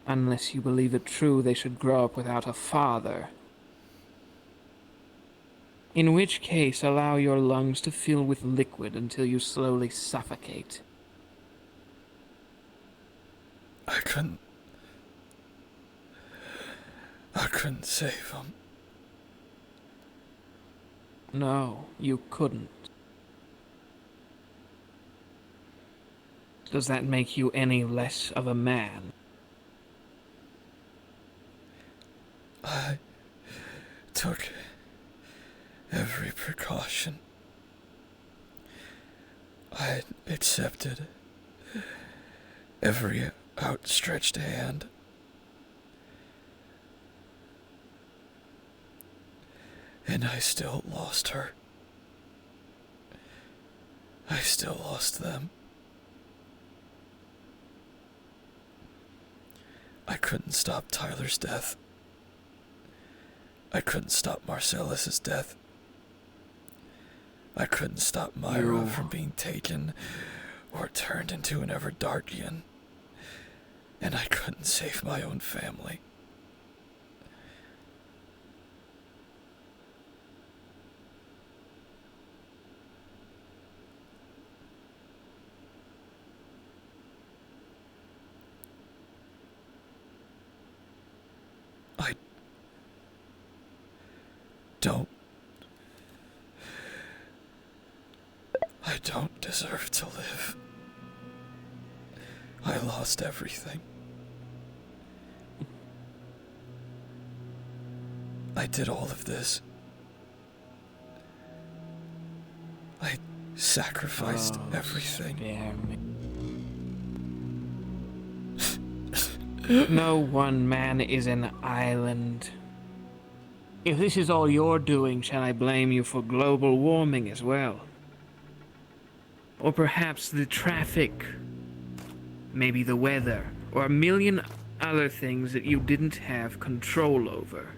Unless you believe it true they should grow up without a father. In which case, allow your lungs to fill with liquid until you slowly suffocate. I couldn't save him. No, you couldn't. Does that make you any less of a man? I took every precaution. I accepted every outstretched hand. And I still lost her. I still lost them. I couldn't stop Tyler's death. I couldn't stop Marcellus's death. I couldn't stop Myra from being taken or turned into an Everdarkian. And I couldn't save my own family. I don't. I don't deserve to live. I lost everything. I did all of this. I sacrificed everything. Spare me. No one man is an island. If this is all you're doing, shall I blame you for global warming as well? Or perhaps the traffic, maybe the weather, or a million other things that you didn't have control over.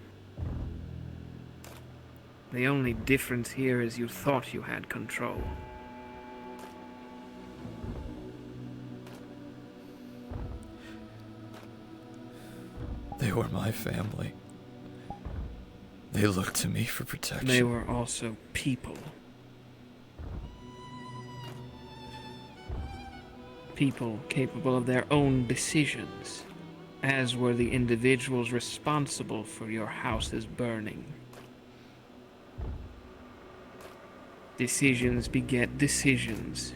The only difference here is you thought you had control. They were my family. They looked to me for protection. They were also people. People capable of their own decisions, as were the individuals responsible for your house's burning. Decisions beget decisions.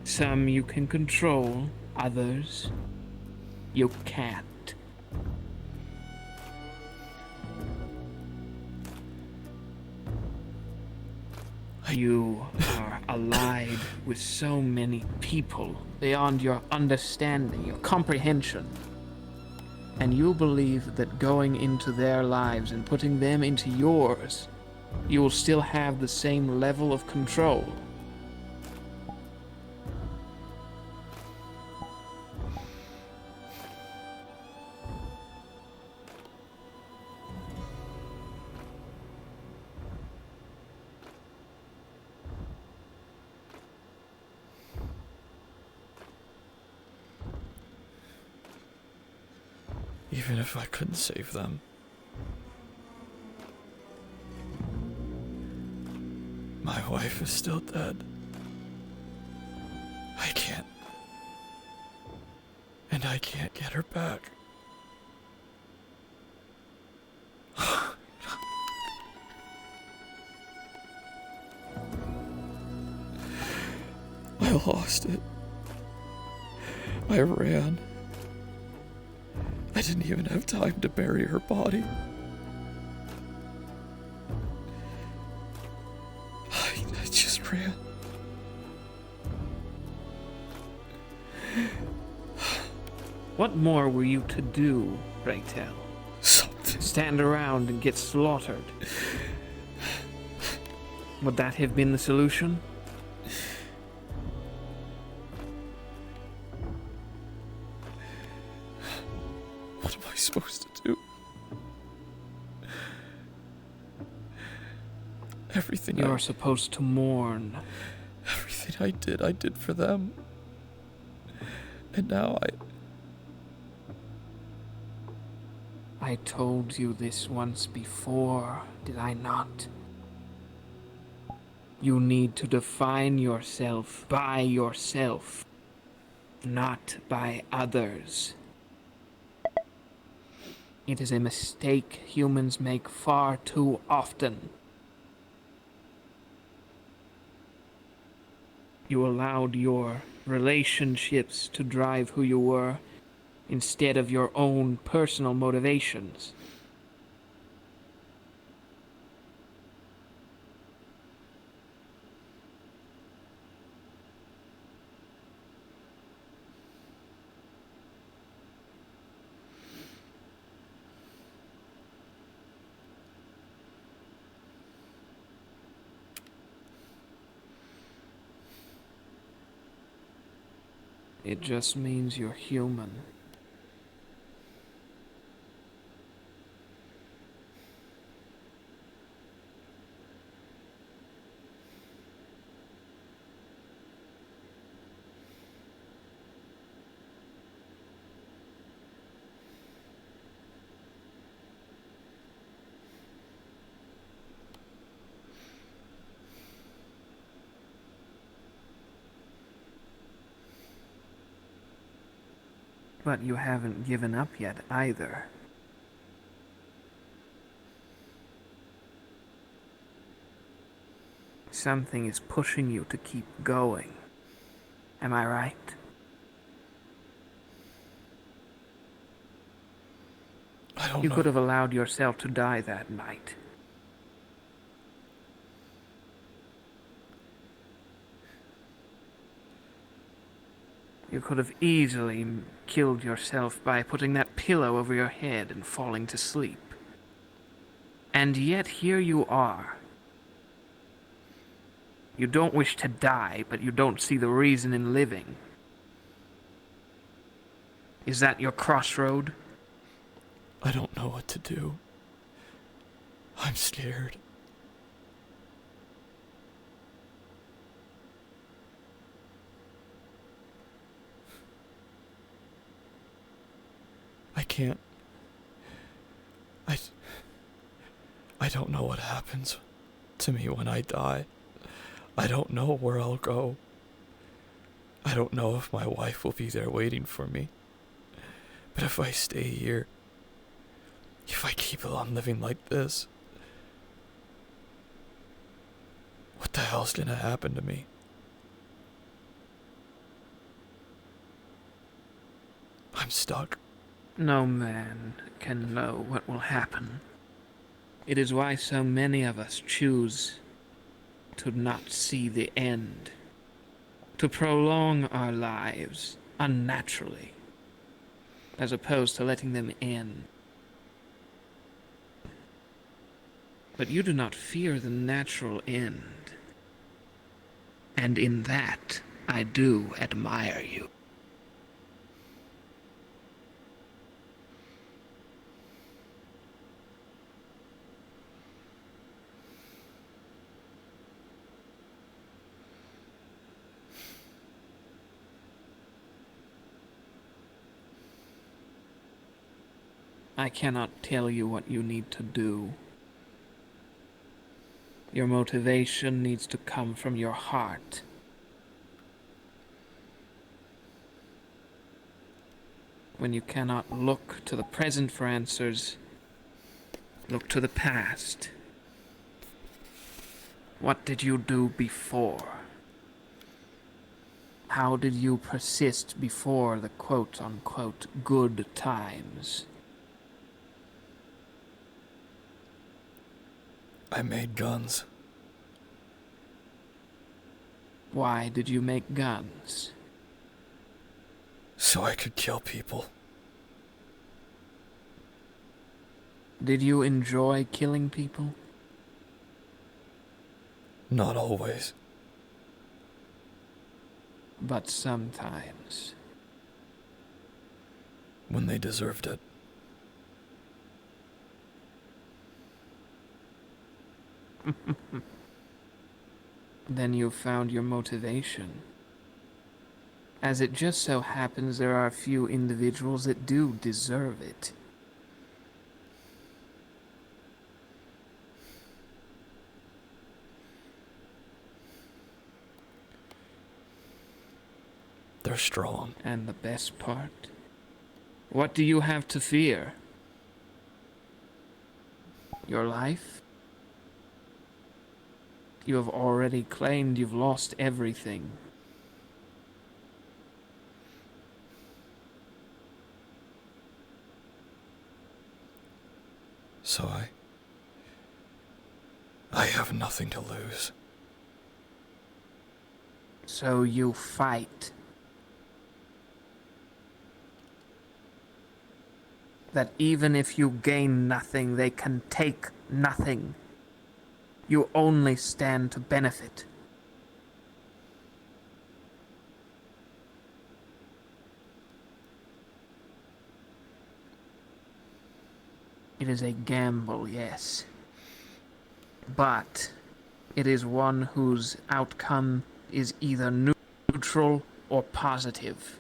Some you can control, others you can't. You are allied with so many people beyond your understanding, your comprehension. And you believe that going into their lives and putting them into yours, you will still have the same level of control. Even if I couldn't save them. My wife is still dead. I can't. And I can't get her back. I lost it. I ran. I didn't even have time to bury her body. I just ran. What more were you to do, pray tell? Something. Stand around and get slaughtered? Would that have been the solution? What am I supposed to do? Everything You're supposed to mourn. everything I did for them. And now I told you this once before, did I not? You need to define yourself by yourself, not by others. It is a mistake humans make far too often. You allowed your relationships to drive who you were instead of your own personal motivations. It just means you're human. But you haven't given up yet either. Something is pushing you to keep going. Am I right? I don't You know. could have allowed yourself to die that night. You could have easily killed yourself by putting that pillow over your head and falling to sleep. And yet here you are. You don't wish to die, but you don't see the reason in living. Is that your crossroad? I don't know what to do. I'm scared. I can't. I don't know what happens to me when I die. I don't know where I'll go. I don't know if my wife will be there waiting for me. But if I stay here, if I keep on living like this, what the hell's gonna happen to me? I'm stuck. No man can know what will happen. It is why so many of us choose to not see the end, to prolong our lives unnaturally, as opposed to letting them end. But you do not fear the natural end, and in that I do admire you. I cannot tell you what you need to do. Your motivation needs to come from your heart. When you cannot look to the present for answers, look to the past. What did you do before? How did you persist before the quote-unquote good times? I made guns. Why did you make guns? So I could kill people. Did you enjoy killing people? Not always. But sometimes. When they deserved it. Then you found your motivation. As it just so happens, there are a few individuals that do deserve it. They're strong. And the best part? What do you have to fear? Your life? You have already claimed you've lost everything. So I have nothing to lose. So you fight. That even if you gain nothing, they can take nothing. You only stand to benefit. It is a gamble, yes. But it is one whose outcome is either neutral or positive.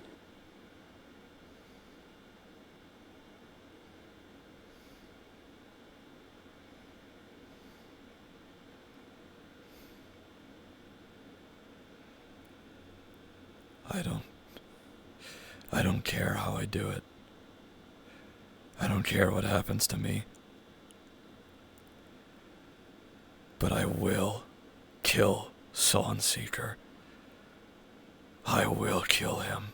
I don't care how I do it. I don't care what happens to me. But I will kill Sawnseeker. I will kill him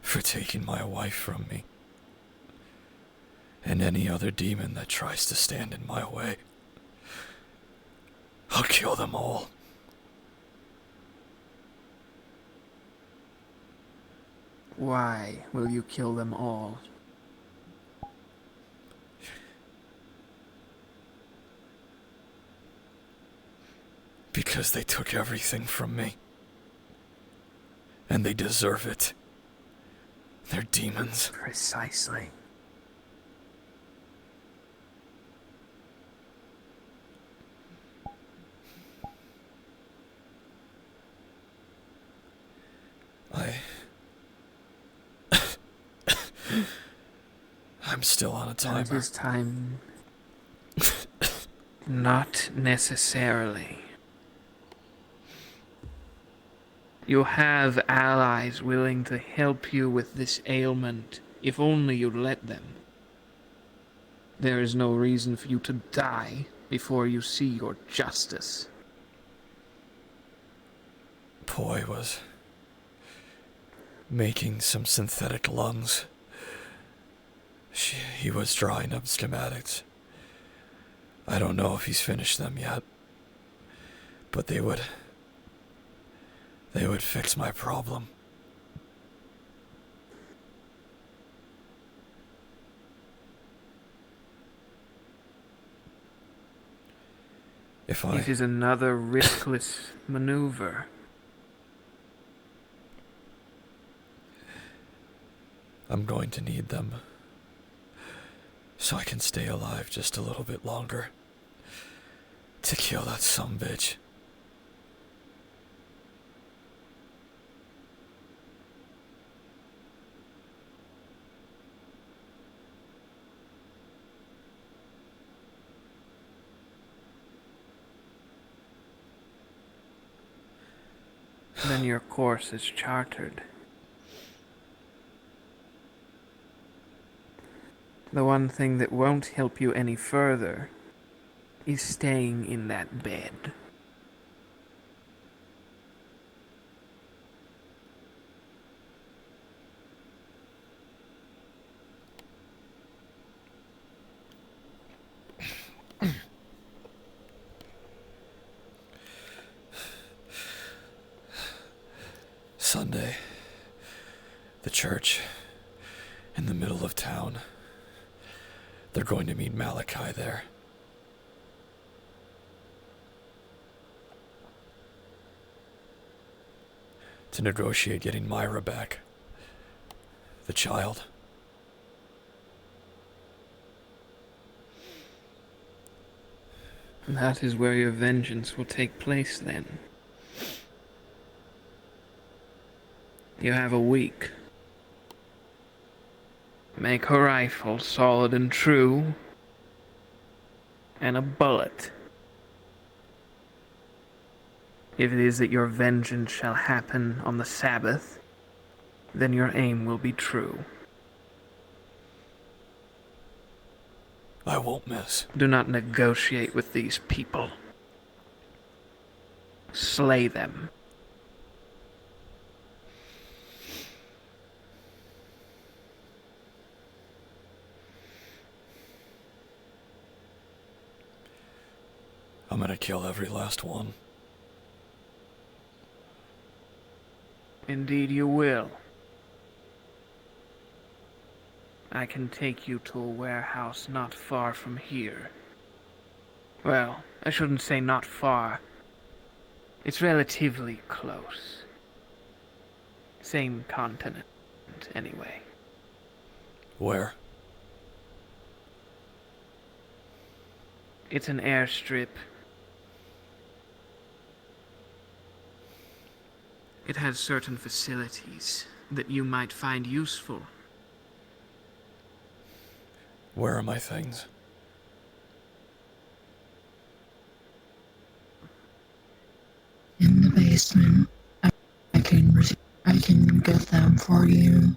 for taking my wife from me. And any other demon that tries to stand in my way. I'll kill them all. Why will you kill them all? Because they took everything from me. And they deserve it. They're demons. Precisely. I'm still on a It timer. is time. Not necessarily. You have allies willing to help you with this ailment, if only you let them. There is no reason for you to die before you see your justice. Poi was making some synthetic lungs. He was drawing up schematics. I don't know if he's finished them yet, but they would fix my problem. It is another riskless maneuver. I'm going to need them so I can stay alive just a little bit longer to kill that sumbitch. Then your course is chartered. The one thing that won't help you any further is staying in that bed. Sunday, the church in the middle of town. They're going to meet Malachi there. To negotiate getting Myra back. The child. That is where your vengeance will take place then. You have a week. Make a rifle solid and true, and a bullet. If it is that your vengeance shall happen on the Sabbath, then your aim will be true. I won't miss. Do not negotiate with these people. Slay them. I'm gonna kill every last one. Indeed you will. I can take you to a warehouse not far from here. Well, I shouldn't say not far. It's relatively close. Same continent, anyway. Where? It's an airstrip. It has certain facilities that you might find useful. Where are my things? In the basement, I can I can get them for you. I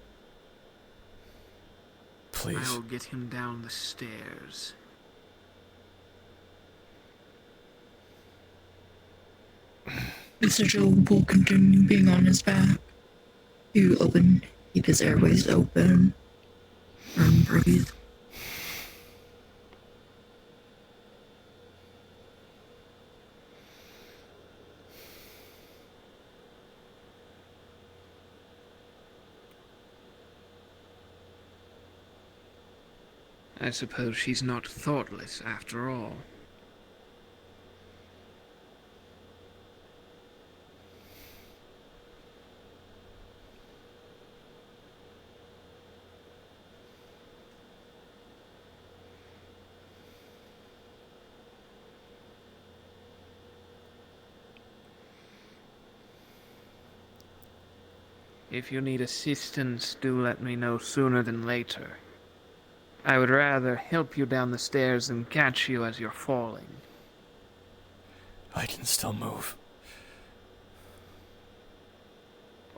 Please. will get him down the stairs. The sigil will continue being on his back. Keep his airways open, and breathe. I suppose she's not thoughtless after all. If you need assistance, do let me know sooner than later. I would rather help you down the stairs than catch you as you're falling. I can still move.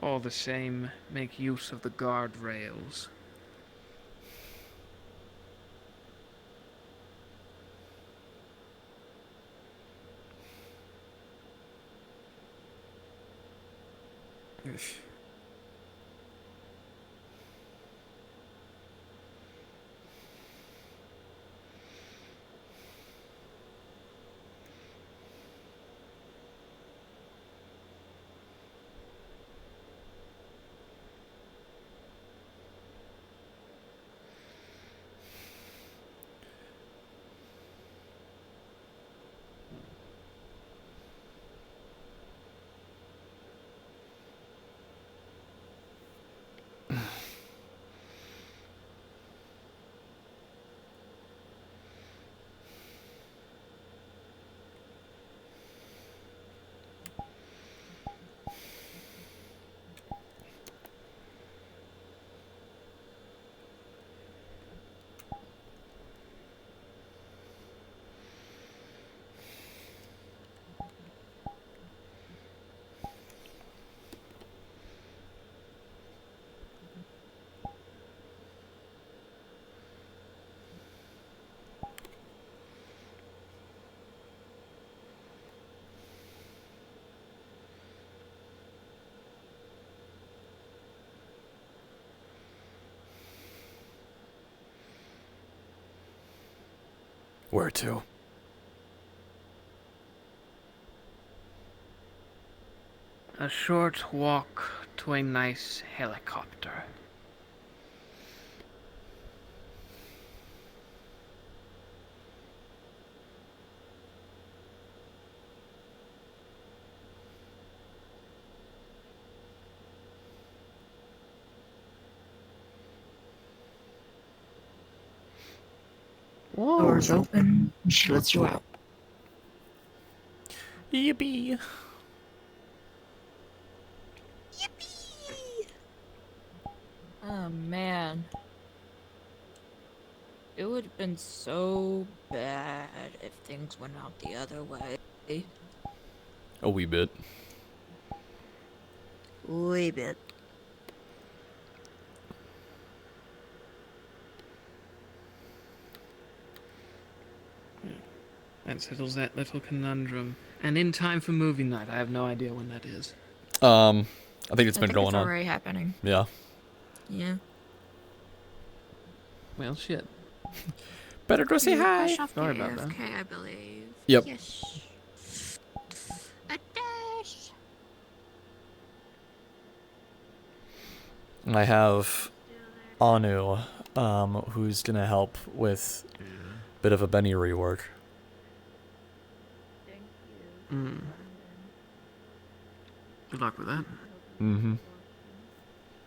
All the same, make use of the guardrails. Where to? A short walk to a nice helicopter. Doors open, and she lets you out. Yippee! Oh man. It would have been so bad if things went out the other way. A wee bit. Wee bit. That settles that little conundrum. And in time for movie night, I have no idea when that is. I think it's I been think going it's on. already happening. Yeah. Yeah. Well, shit. Better go say hi. Push off Sorry your about that. AFK, I believe. Yep. Yes. A dash. I have Anu, who's gonna help with a bit of a Benny rework. Thank you. Mm. Good luck with that. Mm-hmm.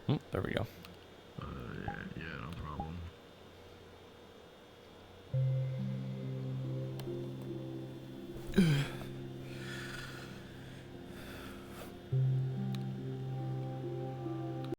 Oh, there we go. Yeah, no problem.